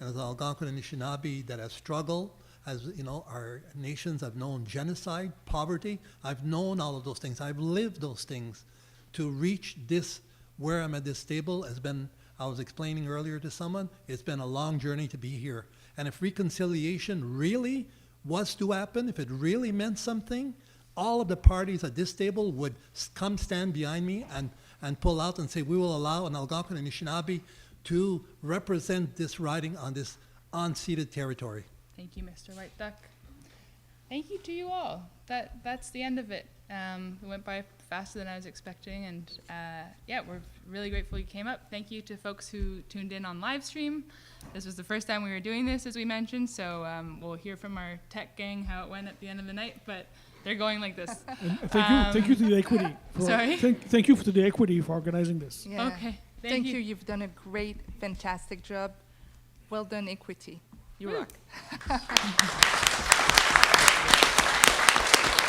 And as an Algonquin and Anishinaabe that have struggled, as our nations have known genocide, poverty. I've known all of those things. I've lived those things to reach this where I'm at this table has been, I was explaining earlier to someone, it's been a long journey to be here. And if reconciliation really was to happen, if it really meant something, all of the parties at this table would come stand behind me and pull out and say, we will allow an Algonquin and Anishinaabe to represent this riding on this unceded territory. Thank you, Mr. White Duck. Thank you to you all. That's the end of it. It went by faster than I was expecting, and yeah, we're really grateful you came up. Thank you to folks who tuned in on live stream. This was the first time we were doing this, as we mentioned, so we'll hear from our tech gang how it went at the end of the night, but they're going like this. Thank you to the equity. Sorry? Thank you to the equity for organizing this. Yeah. Okay, Thank you. You've done a great, fantastic job. Well done, Equity. You Woo. rock.